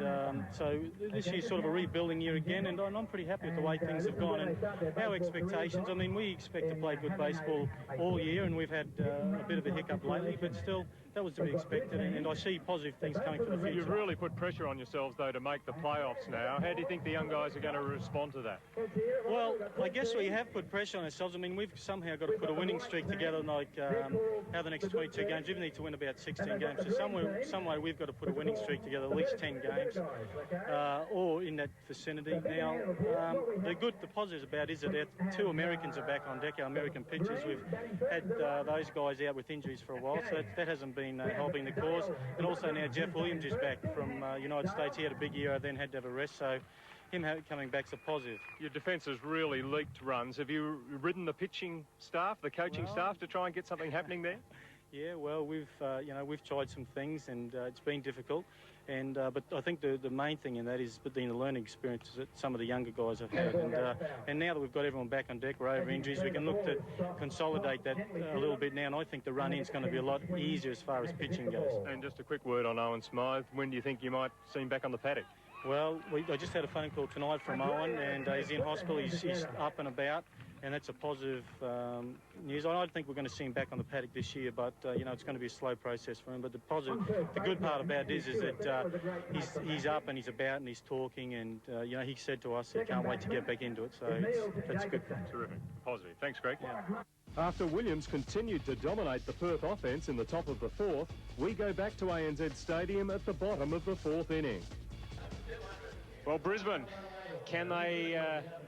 so this year's sort of a rebuilding year again, and I'm pretty happy with the way things have gone. And our expectations, I mean, we expect to play good baseball all year, and we've had a bit of a hiccup lately, but still, that was to be expected, and I see positive things coming for the future.
You've really put pressure on yourselves, though, to make the playoffs now. How do you think the young guys are going to respond to that?
Well, I guess we have put pressure on ourselves. I mean, we've somehow got to put a winning streak together, like how the next 22 games. We need to win about 16 games. So some way we've got to put a winning streak together, at least 10 games, or in that vicinity. Now, the positives about it is that 2 Americans are back on deck, our American pitchers. We've had those guys out with injuries for a while, so that hasn't been helping the cause. And also now Jeff Williams is back from United States. He had a big year, then had to have a rest, so him coming back's a positive.
Your defence has really leaked runs. Have you ridden the pitching staff, the coaching staff, to try and get something happening there?
Yeah, well, we've tried some things, and it's been difficult. And but I think the main thing in that is the learning experiences that some of the younger guys have had. And now that we've got everyone back on deck, we're over injuries, we can look to consolidate that a little bit now. And I think the run-in's going to be a lot easier as far as pitching goes.
And just a quick word on Owen Smythe. When do you think you might see him back on the paddock?
Well, I just had a phone call tonight from Owen, and he's in hospital. He's up and about, and that's a positive news. I don't think we're going to see him back on the paddock this year, but it's going to be a slow process for him. But the good part about this is that he's up and he's about and he's talking, and he said to us he can't wait to get back into it. So that's good.
Terrific, positive. Thanks, Greg.
Yeah.
After Williams continued to dominate the Perth offence in the top of the 4th, we go back to ANZ Stadium at the bottom of the 4th inning.
Well, Brisbane, can they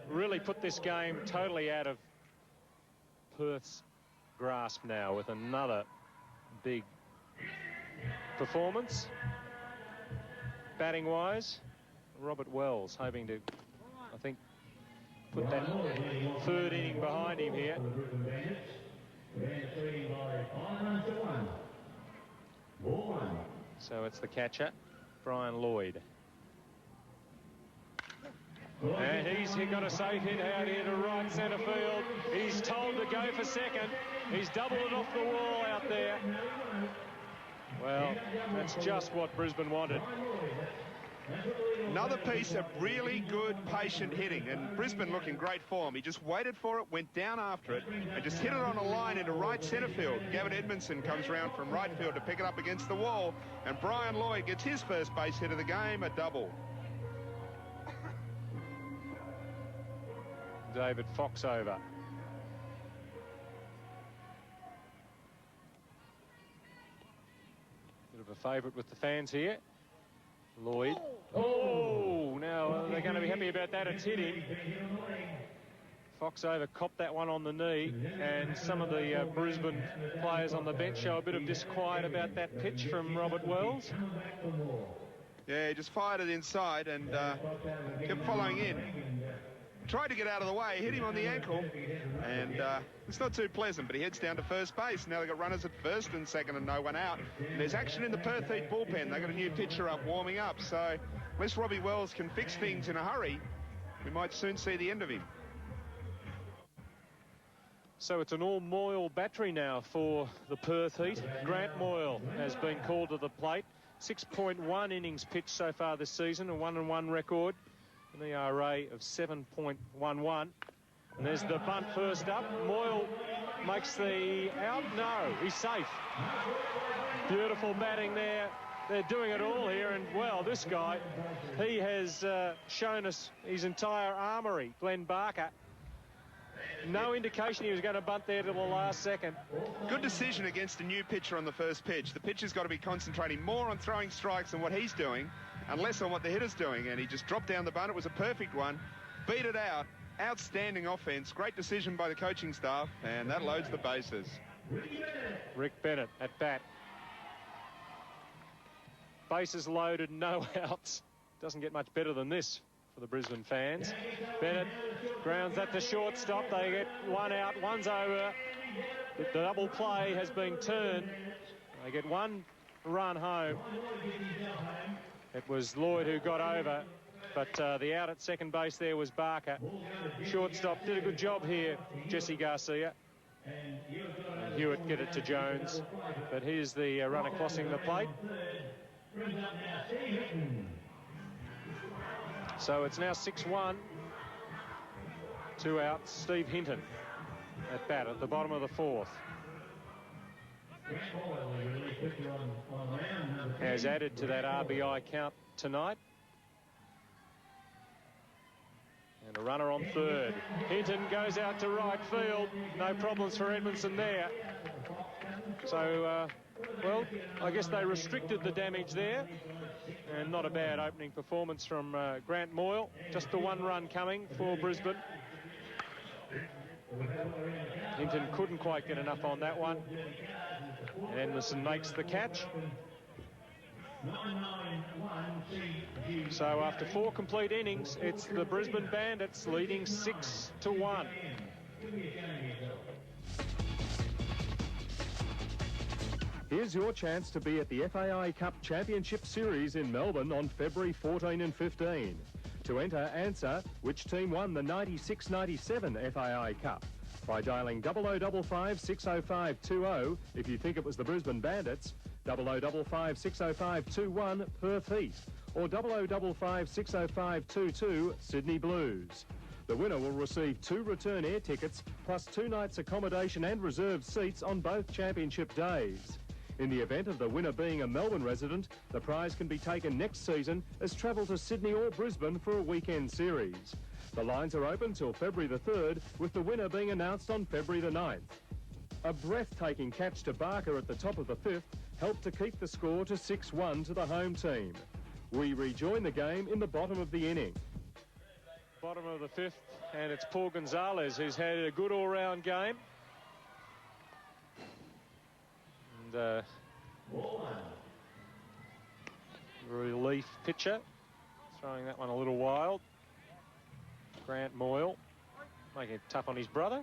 really put this game totally out of Perth's grasp now with another big performance? Batting-wise, Robert Wells hoping to, I think, put that 3rd inning behind him here. So it's the catcher, Brian Lloyd. And he's got a safe hit out here to right centre field. He's told to go for second. He's doubled it off the wall out there. Well, that's just what Brisbane wanted.
Another piece of really good, patient hitting, and Brisbane looking great form. He just waited for it, went down after it, and just hit it on a line into right centre field. Gavin Edmondson comes round from right field to pick it up against the wall, and Brian Lloyd gets his first base hit of the game, a double.
David Fox over. Bit of a favourite with the fans here. Lloyd. Oh, now they're going to be happy about that. It's hit him. Fox over copped that one on the knee, and some of the Brisbane players on the bench show a bit of disquiet about that pitch from Robert Wells.
Yeah, he just fired it inside and kept following in. Tried to get out of the way, hit him on the ankle, and it's not too pleasant, but he heads down to first base. Now they've got runners at first and second and no one out. And there's action in the Perth Heat bullpen. They've got a new pitcher up warming up, so unless Robbie Wells can fix things in a hurry, we might soon see the end of him.
So it's an all-Moyle battery now for the Perth Heat. Grant Moyle has been called to the plate. 6.1 innings pitched so far this season, a 1-1 record. An ERA of 7.11. And there's the bunt first up. Moyle makes the out. No, he's safe. Beautiful batting there they're doing it all here. And, well, this guy, he has shown us his entire armoury, Glenn Barker. No indication he was going to bunt there till the last second.
Good decision against a new pitcher on the first pitch. The pitcher's got to be concentrating more on throwing strikes than what he's doing, and less on what the hitter's doing. And he just dropped down the bunt. It was a perfect one. Beat it out. Outstanding offense. Great decision by the coaching staff, and that loads the bases.
Rick Bennett at bat. Bases loaded, no outs. Doesn't get much better than this for the Brisbane fans. Bennett grounds that to shortstop. They get one out, one's over. The double play has been turned. They get one run home. It was Lloyd who got over, but the out at second base there was Barker. Shortstop did a good job here, Jesse Garcia. And Hewitt get it to Jones, but here's the runner crossing the plate. So it's now 6-1. 2 outs. Steve Hinton at bat at the bottom of the fourth. Has added to that RBI count tonight. And a runner on third. Hinton goes out to right field. No problems for Edmondson there. So, well, I guess they restricted the damage there. And not a bad opening performance from Grant Moyle. Just the one run coming for Brisbane. Hinton couldn't quite get enough on that one. And Edmondson makes the catch. So after 4 complete innings, it's the Brisbane Bandits leading 6-1.
Here's your chance to be at the FAI Cup Championship Series in Melbourne on February 14 and 15. To enter, answer which team won the 96-97 FAI Cup by dialing 0055 605 20 if you think it was the Brisbane Bandits, 0055 605 21 Perth Heat, or 0055 605 22 Sydney Blues. The winner will receive 2 return air tickets plus 2 nights accommodation and reserved seats on both championship days. In the event of the winner being a Melbourne resident, the prize can be taken next season as travel to Sydney or Brisbane for a weekend series. The lines are open till February the 3rd, with the winner being announced on February the 9th. A breathtaking catch to Barker at the top of the 5th helped to keep the score to 6-1 to the home team. We rejoin the game in the bottom of the inning.
Bottom of the 5th, and it's Paul Gonzalez who's had a good all-round game. And relief pitcher, throwing that one a little wild. Grant Moyle making it tough on his brother.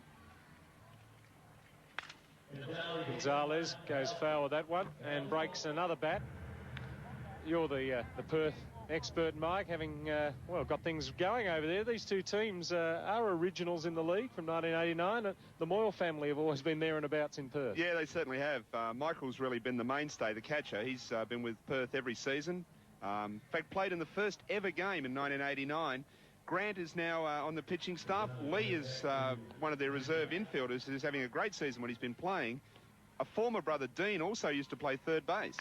Gonzalez goes foul with that one and breaks another bat. You're the Perth expert, Mike, having well, got things going over there. These two teams are originals in the league from 1989. The Moyle family have always been there and abouts in Perth.
Yeah, they certainly have. Michael's really been the mainstay, the catcher. He's been with Perth every season. In fact, played in the first ever game in 1989. Grant is now on the pitching staff. Lee is one of their reserve infielders who's having a great season when he's been playing. A former brother, Dean, also used to play third base.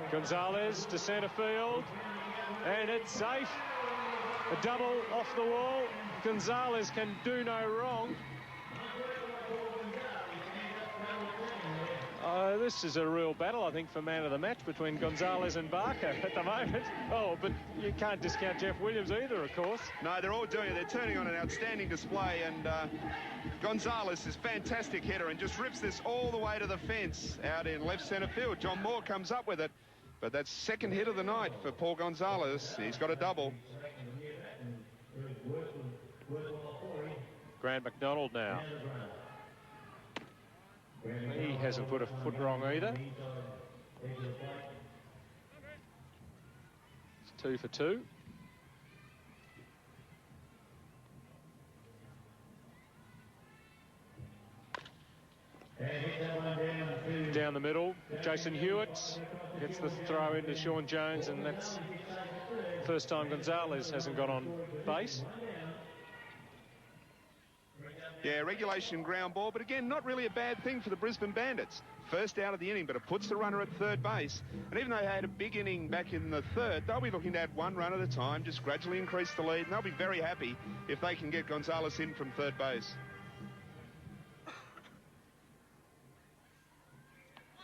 Gonzalez to centre field, and it's safe. A double off the wall. Gonzalez can do no wrong. This is a real battle, I think, for man of the match between Gonzalez and Barker at the moment. Oh, but you can't discount Jeff Williams either, of course.
No, they're all doing it. They're turning on an outstanding display, and Gonzalez is a fantastic hitter and just rips this all the way to the fence out in left centre field. John Moore comes up with it, but that's second hit of the night for Paul Gonzalez. He's got a double.
Grant McDonald now. He hasn't put a foot wrong either. It's 2 for 2. Down the middle, Jason Hewitt gets the throw into Sean Jones, and that's the first time Gonzalez hasn't got on base.
Yeah, regulation ground ball, but again, not really a bad thing for the Brisbane Bandits. First out of the inning, but it puts the runner at third base. And even though they had a big inning back in the third, they'll be looking to add one run at a time, just gradually increase the lead, and they'll be very happy if they can get Gonzalez in from third base.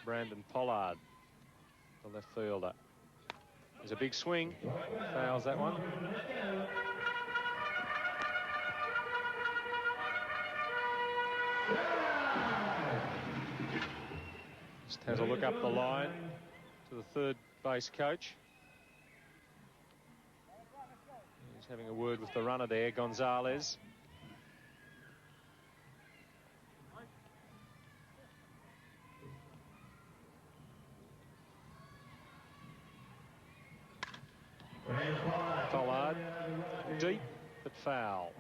Brandon Pollard, the left fielder. There's a big swing. Fouls that one. Just has a look up the line to the third base coach. He's having a word with the runner there, Gonzalez. Pollard, deep but foul.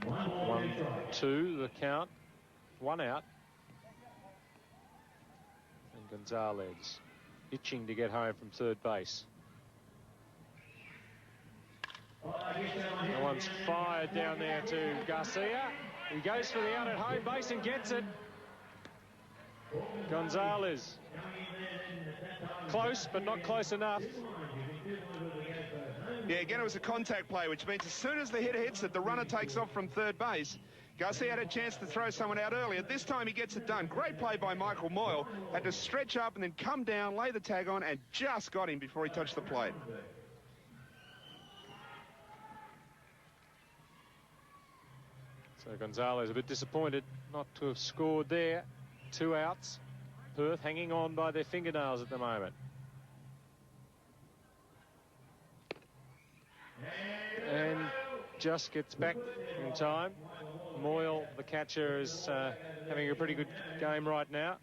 One, two, the count. One out. And Gonzalez itching to get home from third base. No one's fired down there to Garcia. He goes for the out at home base and gets it. Gonzalez. Close, but not close enough.
Yeah, again, it was a contact play, which means as soon as the hitter hits it, the runner takes off from third base. Garcia had a chance to throw someone out earlier. This time he gets it done. Great play by G.MOYLE. Had to stretch up and then come down, lay the tag on, and just got him before he touched the plate.
So Gonzalez a bit disappointed not to have scored there. 2 outs. Perth hanging on by their fingernails at the moment. And just gets back in time. Moyle, the catcher, is having a pretty good game right now.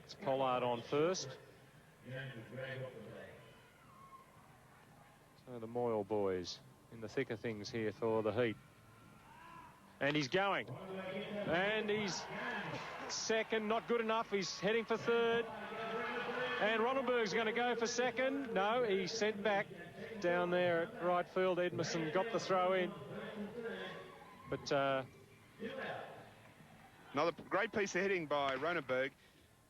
It's Pollard on first. So the Moyle boys in the thick of things here for the heat. And he's going. And he's second, not good enough. He's heading for third. And Ronaldberg's going to go for second. No, he's sent back down there at right field. Edmondson got the throw in. But
another great piece of hitting by Ronaldberg.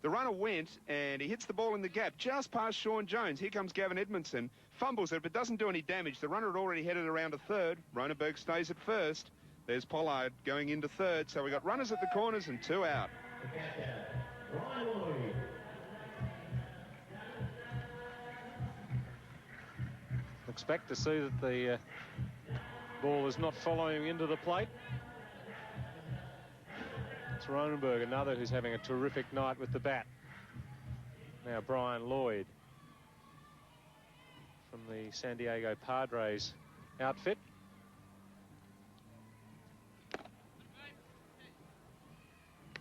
The runner went and he hits the ball in the gap just past Sean Jones. Here comes Gavin Edmondson, fumbles it but doesn't do any damage. The runner had already headed around to third. Ronaldberg stays at first. There's Pollard going into third. So we got runners at the corners and 2 out.
Expect to see that the ball is not following into the plate. It's Ronenberg, another who's having a terrific night with the bat. Now Brian Lloyd from the San Diego Padres outfit.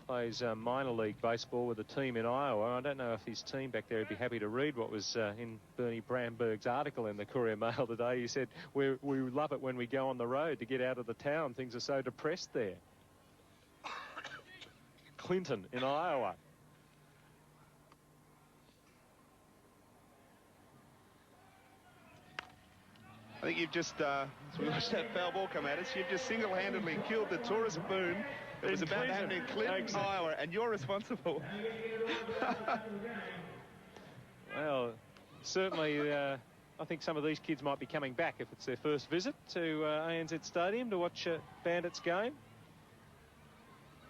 Plays minor league baseball with a team in Iowa. I don't know if his team back there would be happy to read what was in Bernie Bramberg's article in the Courier Mail today. He said, we love it when we go on the road to get out of the town. Things are so depressed there. Clinton in Iowa.
I think you've just, as we watched that foul ball come at us, you've just single-handedly killed the tourism boom. It was about to happen in Clinton, Iowa, and you're responsible.
Well, certainly, I think some of these kids might be coming back if it's their first visit to ANZ Stadium to watch a Bandits game.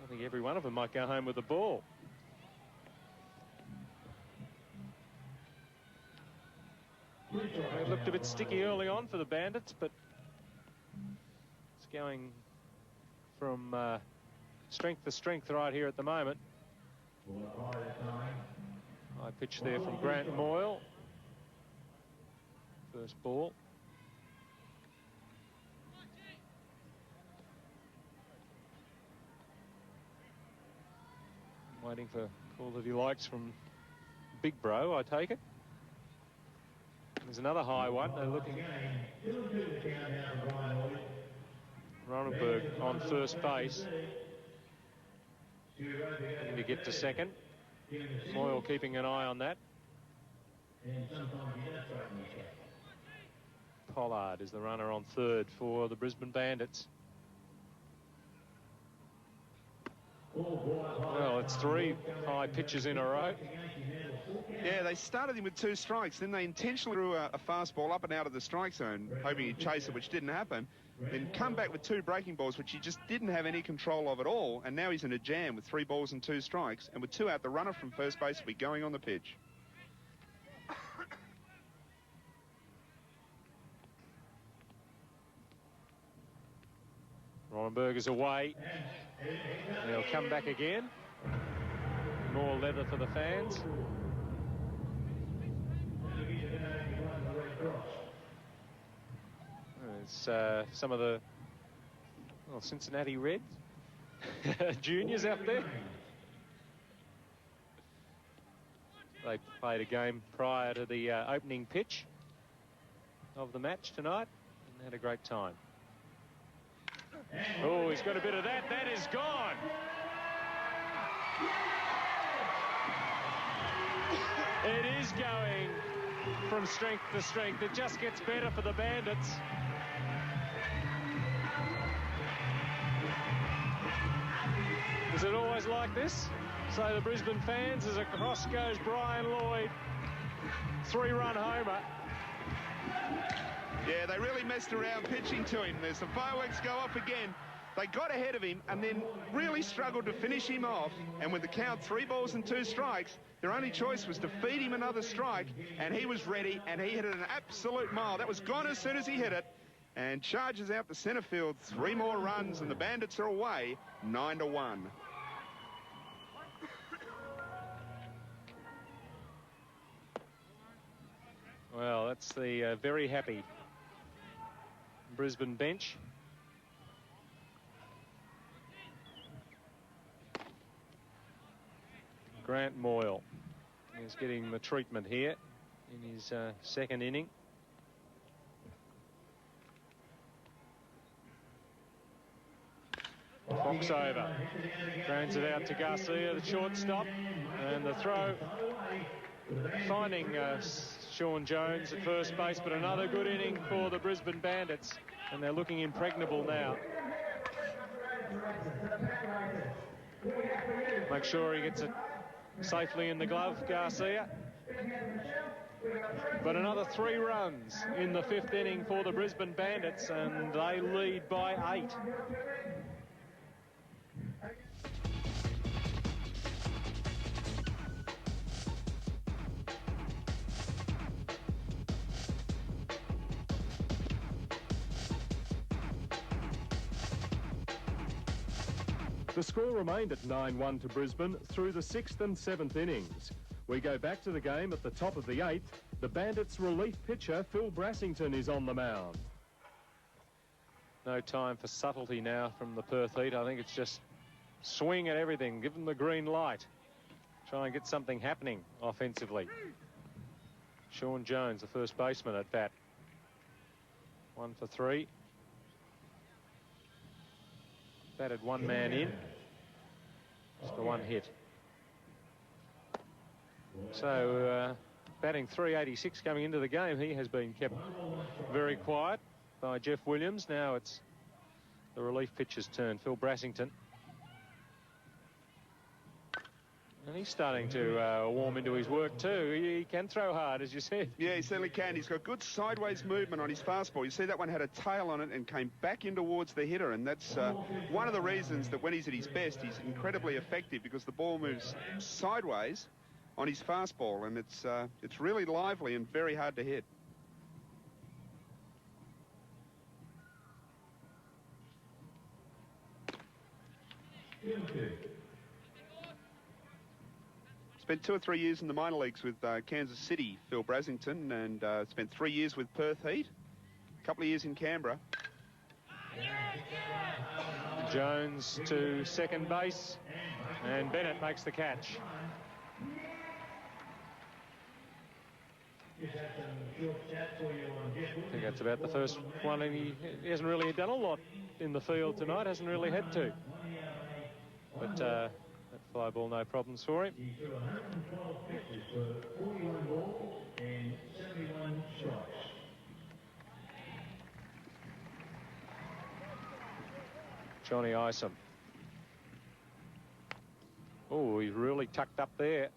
I think every one of them might go home with a ball. It looked a bit sticky early on for the Bandits, but it's going from strength to strength right here at the moment. High pitch there from Grant Moyle. First ball. Waiting for a call that he likes from Big Bro, I take it. There's another high one. They're looking. Ronenberg on first base. Looking to get to second. Moyle keeping an eye on that. Pollard is the runner on third for the Brisbane Bandits. Well, it's 3 high pitches in a row.
Yeah, they started him with 2 strikes. Then they intentionally threw a fastball up and out of the strike zone, hoping he'd chase it, which didn't happen. Then come back with 2 breaking balls, which he just didn't have any control of at all. And now he's in a jam with 3 balls and 2 strikes. And with 2 out, the runner from first base will be going on the pitch.
Ronenberg is away. He'll come back again. More leather for the fans. It's some of the Cincinnati Reds juniors out there. They played a game prior to the opening pitch of the match tonight and had a great time. Oh, he's got a bit of that. That is gone. It is going from strength to strength. It just gets better for the Bandits. Is it always like this? So the Brisbane fans, as across goes Brian Lloyd. 3-run homer.
Yeah, they really messed around pitching to him. There's the fireworks go off again. They got ahead of him and then really struggled to finish him off. And with the count 3 balls and 2 strikes, their only choice was to feed him another strike. And he was ready, and he hit it an absolute mile. That was gone as soon as he hit it. And charges out the centre field. 3 more runs, and the Bandits are away 9-1.
Well, that's the very happy Brisbane bench. Grant Moyle is getting the treatment here in his second inning. Fox over. Grounds it out to Garcia, the shortstop, and the throw finding Sean Jones at first base, but another good inning for the Brisbane Bandits, and they're looking impregnable now. Make sure he gets it safely in the glove, Garcia. But another 3 runs in the 5th inning for the Brisbane Bandits, and they lead by 8.
The score remained at 9-1 to Brisbane through the 6th and 7th innings. We go back to the game at the top of the 8th. The Bandits' relief pitcher, Phil Brassington, is on the mound.
No time for subtlety now from the Perth Heat. I think it's just swing at everything, give them the green light. Try and get something happening offensively. Sean Jones, the first baseman at bat. 1 for 3. Batted 1 man in. Just the 1 hit. So batting 386 coming into the game. He has been kept very quiet by Jeff Williams. Now it's the relief pitcher's turn. Phil Brassington. And he's starting to warm into his work too. He can throw hard, as you said.
Yeah, he certainly can. He's got good sideways movement on his fastball. You see that one had a tail on it and came back in towards the hitter, and that's one of the reasons that when he's at his best, he's incredibly effective, because the ball moves sideways on his fastball, and it's really lively and very hard to hit. Spent 2 or 3 years in the minor leagues with Kansas City, Phil Brassington, and spent 3 years with Perth Heat, a couple of years in Canberra.
Jones to second base, and Bennett makes the catch. I think that's about the first one, and he hasn't really done a lot in the field tonight, hasn't really had to. But that fly ball, no problems for him. J.ISOM. Oh, he's really tucked up there.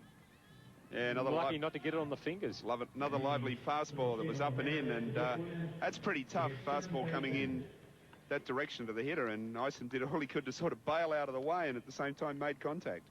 Yeah, another
lucky not to get it on the fingers.
Love it. Another lively fastball that was up and in, and that's pretty tough. Fastball coming in that direction to the hitter, and ISOM did all he could to sort of bail out of the way and at the same time made contact.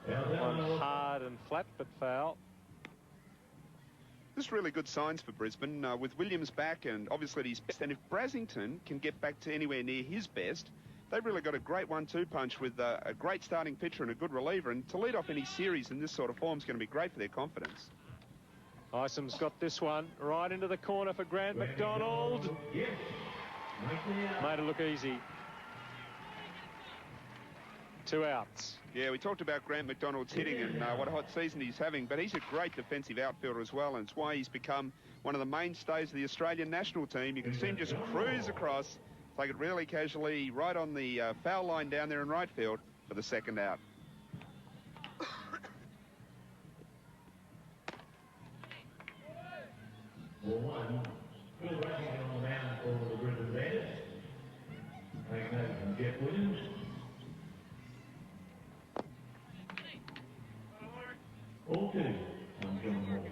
One hard and flat, but foul.
Just really good signs for Brisbane with Williams back and obviously at his best. And if Brasington can get back to anywhere near his best, they've really got a great 1-2 punch with a great starting pitcher and a good reliever. And to lead off any series in this sort of form is going to be great for their confidence.
ISOM's got this one right into the corner for Grant McDonald. Made it look easy. 2 outs.
Yeah, we talked about Grant McDonald's hitting and what a hot season he's having, but he's a great defensive outfielder as well, and it's why he's become one of the mainstays of the Australian national team. You can see him just cruise across, take it really casually, right on the foul line down there in right field for the second out.
One, still rushing on the mound for the Brisbane Bandits. Taking over from Jeff Williams. All two on John Moore.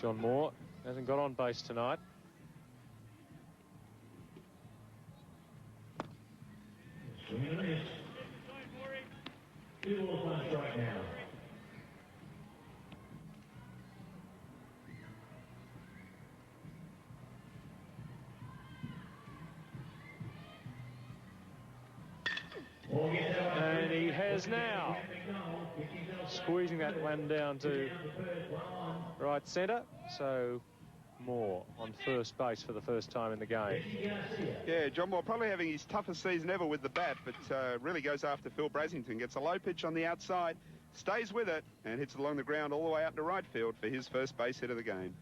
John Moore hasn't got on base tonight.
Swing and a miss. 2 balls, 1 strike now.
And he has now. Squeezing that one down to right centre. So Moore on first base for the first time in the game.
Yeah, John Moore probably having his toughest season ever with the bat, but really goes after Phil Brasington. Gets a low pitch on the outside, stays with it, and hits it along the ground all the way out into right field for his first base hit of the game.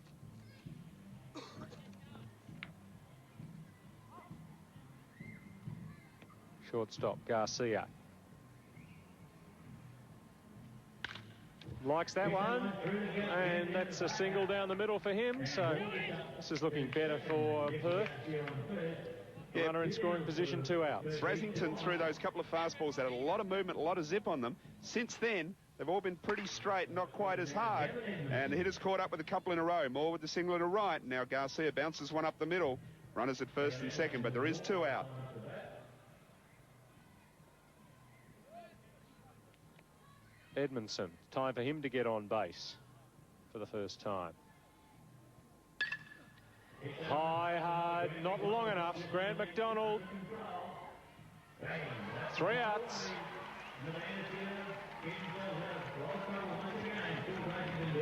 Shortstop Garcia. Likes that one, and that's a single down the middle for him, so this is looking better for Perth.
Yeah.
Runner in scoring position, 2 outs.
Brasington threw those couple of fastballs that had a lot of movement, a lot of zip on them. Since then, they've all been pretty straight, not quite as hard, and the hitter's caught up with a couple in a row. Moore with the single to right. Now Garcia bounces one up the middle. Runners at first and second, but there is 2 out.
Edmondson, time for him to get on base for the first time. High, hard, not long enough. Grant McDonald. 3 outs.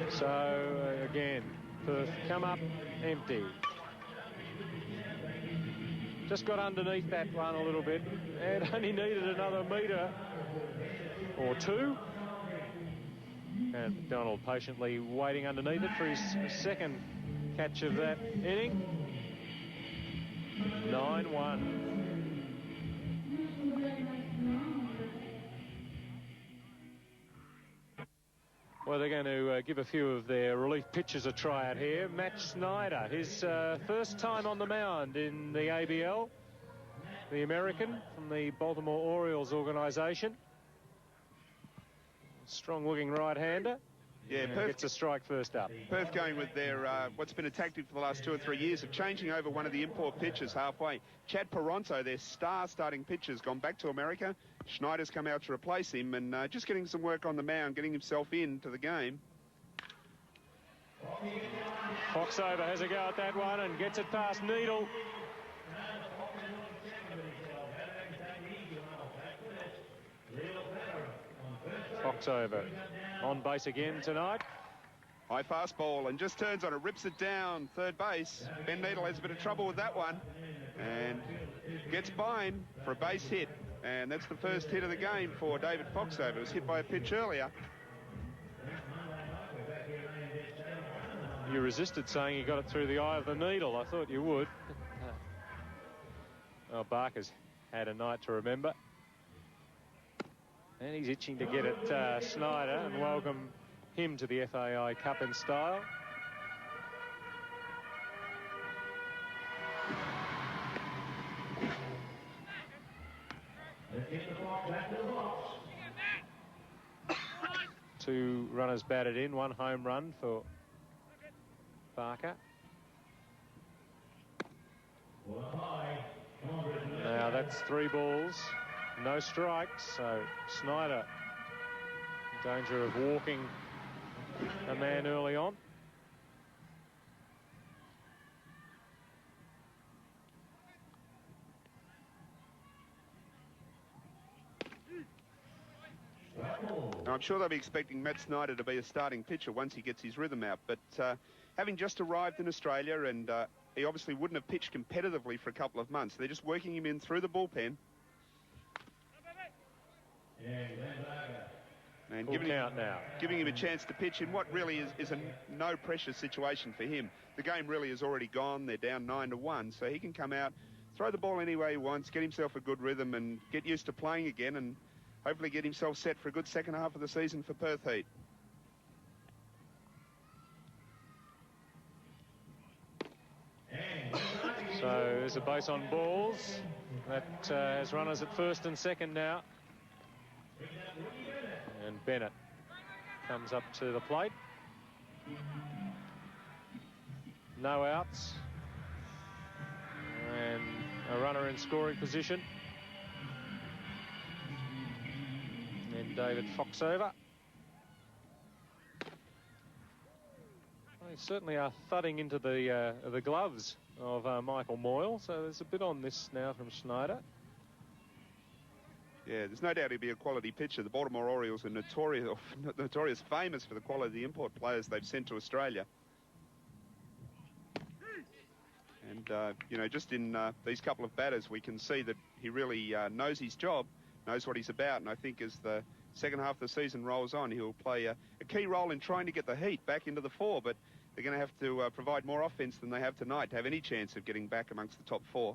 So, again, Perth come up empty. Just got underneath that one a little bit and only needed another metre or 2. And McDonald patiently waiting underneath it for his second catch of that inning. 9-1. Well, they're going to give a few of their relief pitchers a try out here. Matt Snyder, his first time on the mound in the ABL. The American from the Baltimore Orioles organisation. Strong-looking right-hander.
Yeah, Perth
gets a strike first up.
Perth going with their what's been a tactic for the last 2 or 3 years of changing over one of the import pitchers halfway. Chad Peronto, their star starting pitcher, has gone back to America. Schneider's come out to replace him and just getting some work on the mound, getting himself into the game.
Foxover has a go at that one and gets it past Needle. Foxover on base again tonight.
High fastball and just turns on it, rips it down third base. Ben Needle has a bit of trouble with that one and gets by him for a base hit. And that's the first hit of the game for David Foxover. It was hit by a pitch earlier.
You resisted saying he got it through the eye of the needle. I thought you would. Well, Barker's had a night to remember. And he's itching to get at Snyder and welcome him to the FAI Cup in style. Two runners batted in, one home run for Barker. Now that's 3 balls, no strikes, so Snyder in danger of walking a man early on.
Now, I'm sure they'll be expecting Matt Snyder to be a starting pitcher once he gets his rhythm out, but having just arrived in Australia and he obviously wouldn't have pitched competitively for a couple of months. They're just working him in through the bullpen. And giving him a chance to pitch in what really is a no-pressure situation for him. The game really is already gone. They're down 9-1, so he can come out, throw the ball any way he wants, get himself a good rhythm and get used to playing again and hopefully get himself set for a good second half of the season for Perth Heat.
So there's a base on balls. That has runners at first and second now. And Bennett comes up to the plate. No outs. And a runner in scoring position. And David Foxover. They certainly are thudding into the gloves of Michael Moyle, so there's a bit on this now from Snyder.
Yeah, there's no doubt he'll be a quality pitcher. The Baltimore Orioles are notorious famous for the quality of the import players they've sent to Australia. And, you know, just in these couple of batters, we can see that he really knows his job, knows what he's about, and I think as the second half of the season rolls on, he'll play a key role in trying to get the Heat back into the 4, but they're going to have to provide more offense than they have tonight to have any chance of getting back amongst the top 4.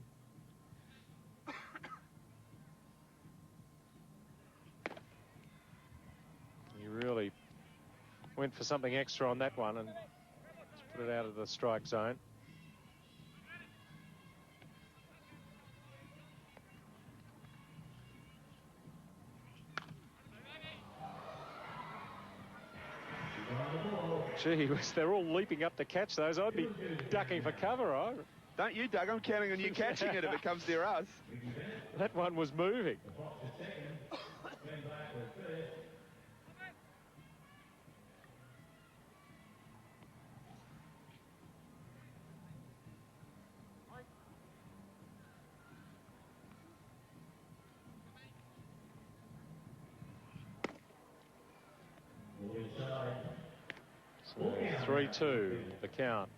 He really went for something extra on that one and put it out of the strike zone. Gee, they're all leaping up to catch those. I'd be ducking for cover.
Don't you, Doug? I'm counting on you catching it if it comes near us.
That one was moving. So 3-2, the count.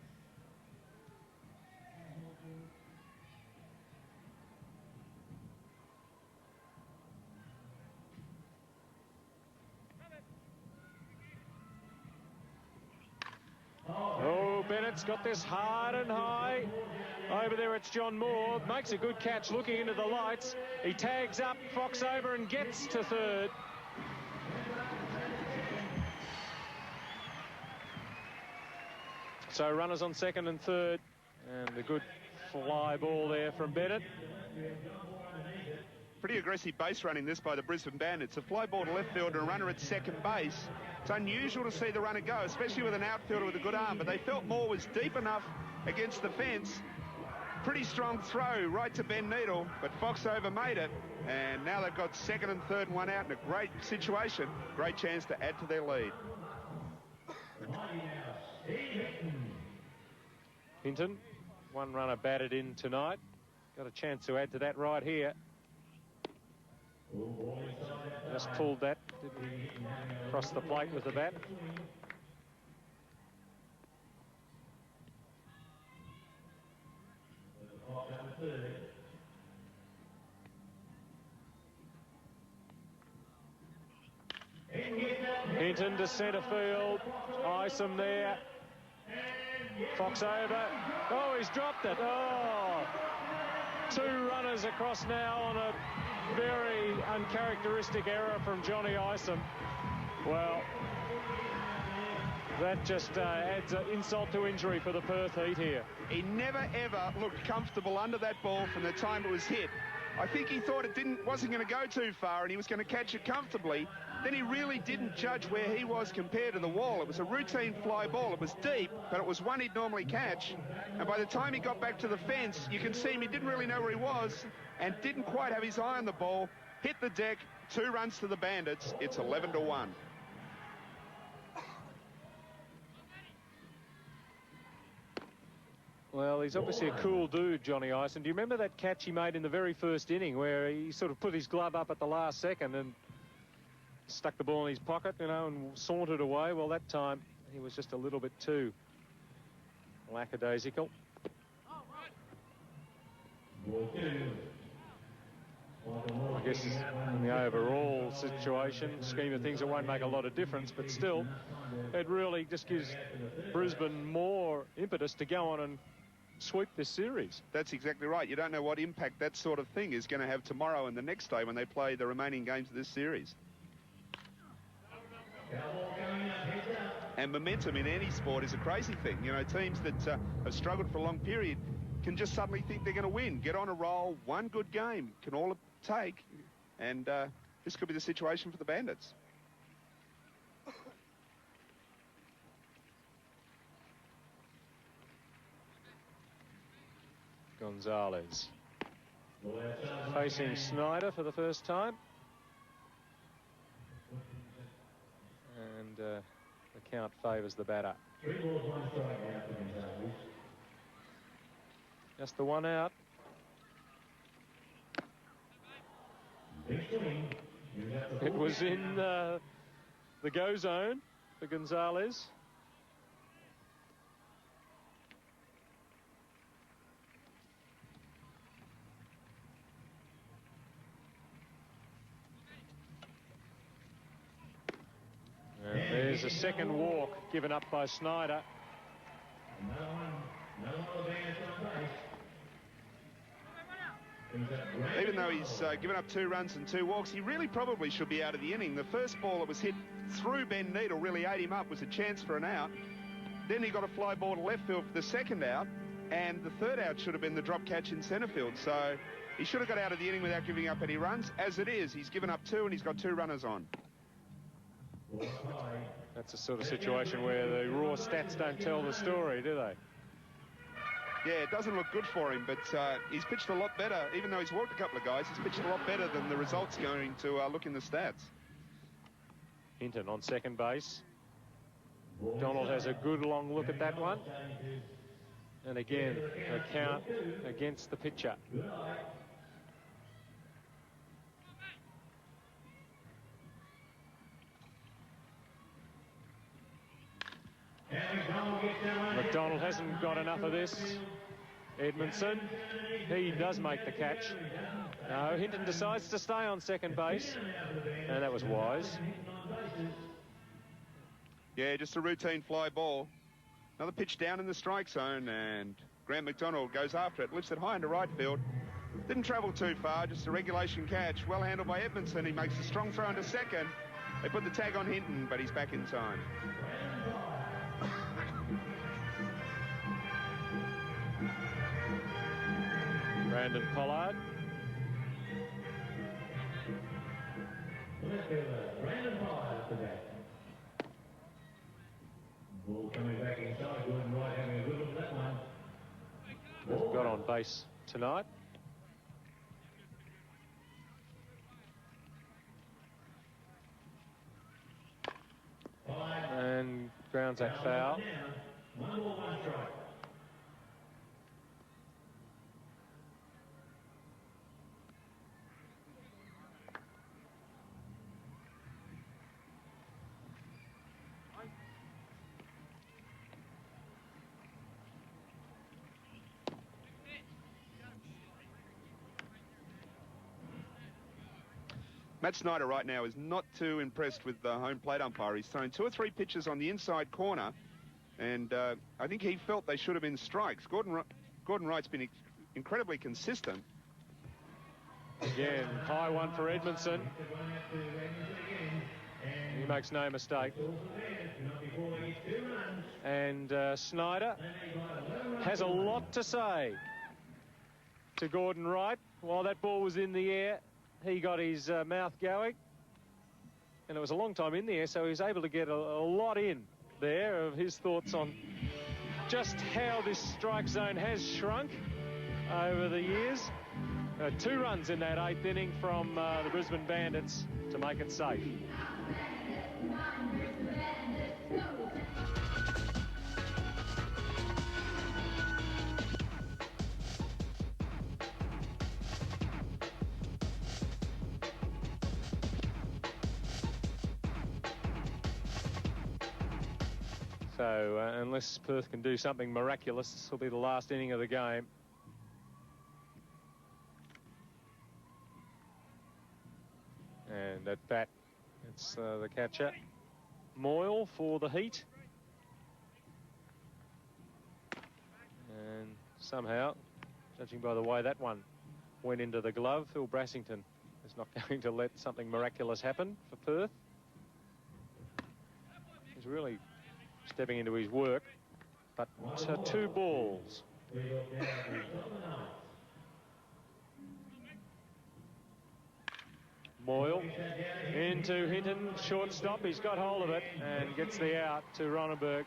Oh, Bennett's got this hard and high. Over there, it's John Moore. Makes a good catch looking into the lights. He tags up Foxover and gets to third. So runners on second and third. And a good fly ball there from Bennett.
Pretty aggressive base running this by the Brisbane Bandits. A fly ball to left field and a runner at second base. It's unusual to see the runner go, especially with an outfielder with a good arm, but they felt Moore was deep enough against the fence. Pretty strong throw right to Ben Needle, but Foxover made it, and now they've got second and third and one out in a great situation. Great chance to add to their lead.
Hinton, one runner batted in tonight. Got a chance to add to that right here. Just pulled that, didn't cross the plate with the bat.
third.
Hinton to centre field. Isom there. Fox over. Oh, he's dropped it. Oh. 2 runners across now on a very uncharacteristic error from Johnny Isom. Well, that just adds an insult to injury for the Perth Heat here.
He never, ever looked comfortable under that ball from the time it was hit. I think he thought it wasn't going to go too far and he was going to catch it comfortably. Then he really didn't judge where he was compared to the wall. It was a routine fly ball. It was deep, but it was one he'd normally catch. And by the time he got back to the fence, you can see him, he didn't really know where he was and didn't quite have his eye on the ball. Hit the deck, 2 runs to the Bandits. It's 11-1.
Well, he's obviously a cool dude, Johnny Isom. Do you remember that catch he made in the very first inning where he sort of put his glove up at the last second and stuck the ball in his pocket, you know, and sauntered away? Well, that time he was just a little bit too lackadaisical. I guess in the overall situation, scheme of things, it won't make a lot of difference, but still, it really just gives Brisbane more impetus to go on and sweep this series.
That's exactly right. You don't know what impact that sort of thing is going to have tomorrow and the next day when they play the remaining games of this series. And momentum in any sport is a crazy thing. You know, teams that have struggled for a long period can just suddenly think they're going to win, get on a roll. One good game can all it take, and this could be the situation for the Bandits.
Gonzalez facing Snyder for the first time, and the count favours the batter.
3 balls, 1 strike now for Gonzalez.
Just the one out.
Big swing.
It was in the go zone for Gonzalez. And there's a second walk given up by Snyder.
Another one of the Bandits on base.
Even though he's given up 2 runs and 2 walks, he really probably should be out of the inning. The first ball that was hit through Ben Needle really ate him up, was a chance for an out. Then he got a fly ball to left field for the second out, and the third out should have been the drop catch in centre field. So he should have got out of the inning without giving up any runs. As it is, he's given up 2 and he's got 2 runners on.
That's a sort of situation where the raw stats don't tell the story, do they?
Yeah, it doesn't look good for him, but he's pitched a lot better. Even though he's walked a couple of guys, he's pitched a lot better than the results going to look in the stats.
Hinton on second base. Donald has a good long look at that one. And again, a count against the pitcher. McDonald hasn't got enough of this. Edmondson, he does make the catch. No, Hinton decides to stay on second base, and that was wise.
Yeah, just a routine fly ball. Another pitch down in the strike zone, and Grant McDonald goes after it, lifts it high into right field. Didn't travel too far, just a regulation catch. Well handled by Edmondson. He makes a strong throw into second. They put the tag on Hinton, but he's back in time.
Brandon Pollard.
Brandon Pollard after that. Ball coming back inside, good and right, having a good look at that one.
Hasn't got on base tonight. And grounds that foul.
1 ball, 1 strike.
Matt Snyder right now is not too impressed with the home plate umpire. He's thrown 2 or 3 pitches on the inside corner, and I think he felt they should have been strikes. Gordon Wright's been incredibly consistent.
Again, high one for Edmondson. He makes no mistake. And Snyder has a lot to say to Gordon Wright. While that ball was in the air, he got his mouth going. And it was a long time in the air, so he was able to get a lot in there of his thoughts on just how this strike zone has shrunk over the years. 2 runs in that 8th inning from the Brisbane Bandits to make it safe. So unless Perth can do something miraculous, this will be the last inning of the game. And at bat, it's the catcher, Moyle, for the Heat. And somehow, judging by the way that one went into the glove, Phil Brassington is not going to let something miraculous happen for Perth. He's really stepping into his work, but 2 balls. Moyle into Hinton, shortstop. He's got hold of it and gets the out to Ronenberg.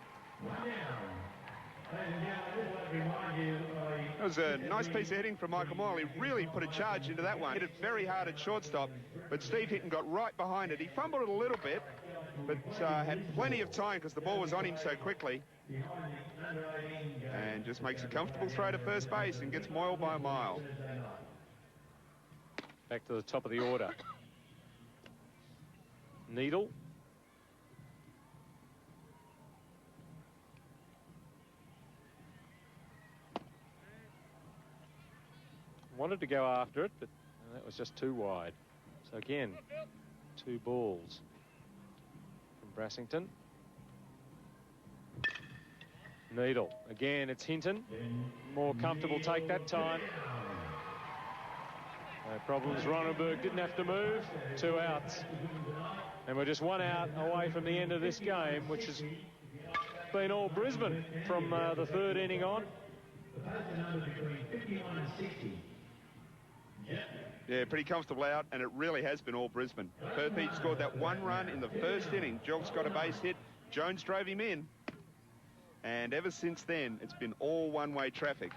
That was a nice piece of hitting from Michael Moyle. He really put a charge into that one. Hit it very hard at shortstop, but Steve Hinton got right behind it. He fumbled it a little bit, but had plenty of time because the ball was on him so quickly. And just makes a comfortable throw to first base and gets Moyle by a mile.
Back to the top of the order. Needle. Wanted to go after it, but that was just too wide. So again, 2 balls from Brassington. Needle. Again, it's Hinton. More comfortable take that time. No problems. Ronenberg didn't have to move. 2 outs. And we're just 1 out away from the end of this game, which has been all Brisbane from the 3rd inning on.
Yeah, pretty comfortable out, and it really has been all Brisbane. Perth each scored that 1 run in the 1st inning. Jelks got a base hit. Jones drove him in. And ever since then, it's been all one-way traffic.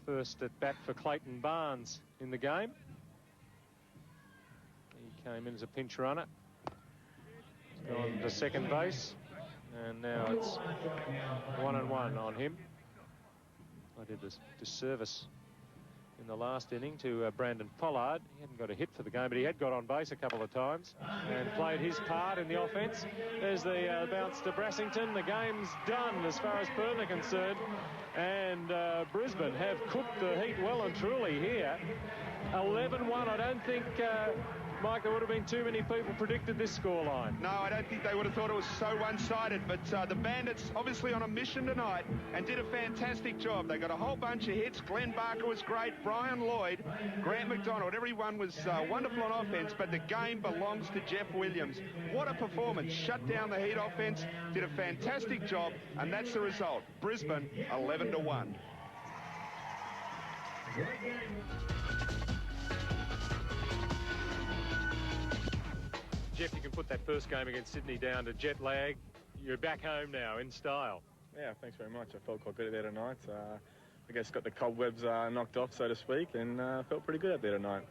First at bat for Clayton Barnes in the game. He came in as a pinch runner. He's gone to second base. And now it's 1-1 on him. I did this disservice in the last inning to Brandon Pollard. He hadn't got a hit for the game, but he had got on base a couple of times and played his part in the offence. There's the bounce to Brassington. The game's done as far as Perth are concerned. And Brisbane have cooked the Heat well and truly here. 11-1. I don't think, Mike, there would have been too many people predicted this scoreline.
No, I don't think they would have thought it was so one-sided, but the Bandits obviously on a mission tonight and did a fantastic job. They got a whole bunch of hits. Glenn Barker was great, Brian Lloyd, Grant McDonald, everyone was wonderful on offense, but the game belongs to Jeff Williams. What a performance. Shut down the Heat offense, did a fantastic job, and that's the result. Brisbane 11-1.
Jeff, you can put that first game against Sydney down to jet lag. You're back home now in style.
Yeah, thanks very much. I felt quite good out there tonight. I guess got the cobwebs knocked off, so to speak, and felt pretty good out there tonight.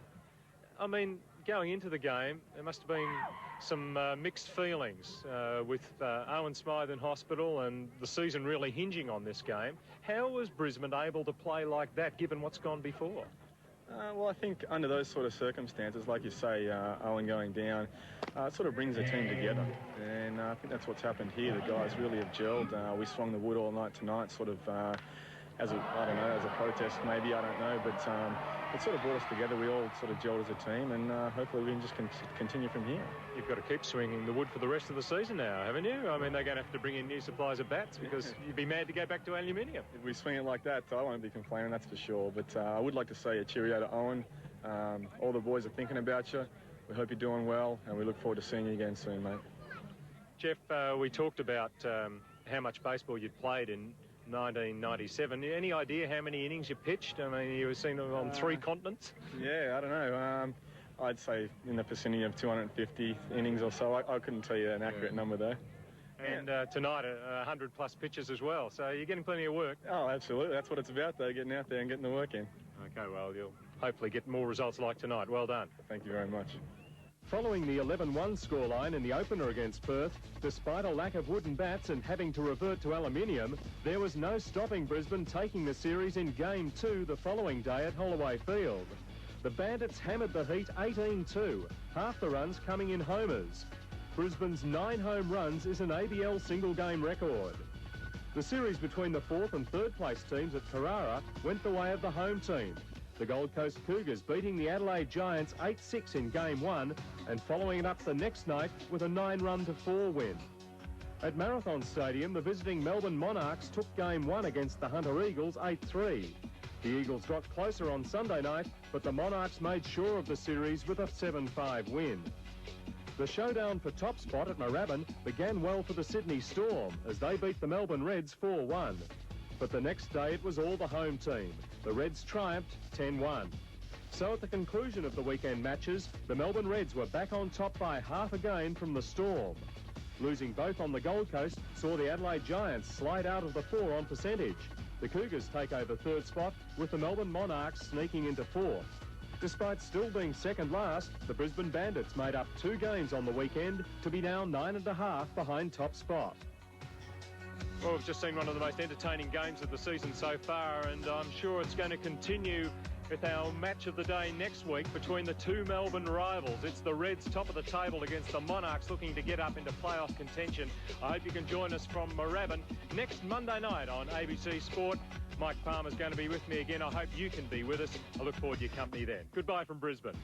I mean, going into the game, there must have been some mixed feelings with Owen Smythe in hospital and the season really hinging on this game. How was Brisbane able to play like that, given what's gone before?
Well, I think under those sort of circumstances, like you say, Owen going down, it sort of brings the team together. And I think that's what's happened here. The guys really have gelled. We swung the wood all night tonight, sort of as a protest maybe, I don't know, but it sort of brought us together. We all sort of gelled as a team, and hopefully we can just continue from here.
You've got to keep swinging the wood for the rest of the season now, haven't you? I mean, they're going to have to bring in new supplies of bats because you'd be mad to go back to aluminium.
If we swing it like that, I won't be complaining, that's for sure. But I would like to say a cheerio to Owen. All the boys are thinking about you. We hope you're doing well, and we look forward to seeing you again soon, mate.
Jeff, we talked about how much baseball you'd played in 1997. Any idea how many innings you pitched? I mean, you were seen on 3 continents.
Yeah, I don't know. I'd say in the vicinity of 250 innings or so. I couldn't tell you an accurate number though.
And tonight, 100-plus pitches as well. So you're getting plenty of work.
Oh, absolutely. That's what it's about, though, getting out there and getting the work in.
OK, well, you'll hopefully get more results like tonight. Well done.
Thank you very much.
Following the 11-1 scoreline in the opener against Perth, despite a lack of wooden bats and having to revert to aluminium, there was no stopping Brisbane taking the series in Game 2 the following day at Holloway Field. The Bandits hammered the Heat 18-2, half the runs coming in homers. Brisbane's 9 home runs is an ABL single-game record. The series between the 4th and 3rd place teams at Carrara went the way of the home team. The Gold Coast Cougars beating the Adelaide Giants 8-6 in Game 1 and following it up the next night with a 9-4 win. At Marathon Stadium, the visiting Melbourne Monarchs took Game 1 against the Hunter Eagles 8-3. The Eagles got closer on Sunday night, but the Monarchs made sure of the series with a 7-5 win. The showdown for top spot at Moorabbin began well for the Sydney Storm as they beat the Melbourne Reds 4-1. But the next day it was all the home team. The Reds triumphed 10-1. So at the conclusion of the weekend matches, the Melbourne Reds were back on top by half a game from the Storm. Losing both on the Gold Coast saw the Adelaide Giants slide out of the 4 on percentage. The Cougars take over 3rd spot with the Melbourne Monarchs sneaking into 4th. Despite still being second last, the Brisbane Bandits made up 2 games on the weekend to be now 9.5 behind top spot. Well, we've just seen one of the most entertaining games of the season so far, and I'm sure it's going to continue with our match of the day next week between the 2 Melbourne rivals. It's the Reds top of the table against the Monarchs looking to get up into playoff contention. I hope you can join us from Moorabbin next Monday night on ABC Sport. Mike Palmer's going to be with me again. I hope you can be with us. I look forward to your company then. Goodbye from Brisbane.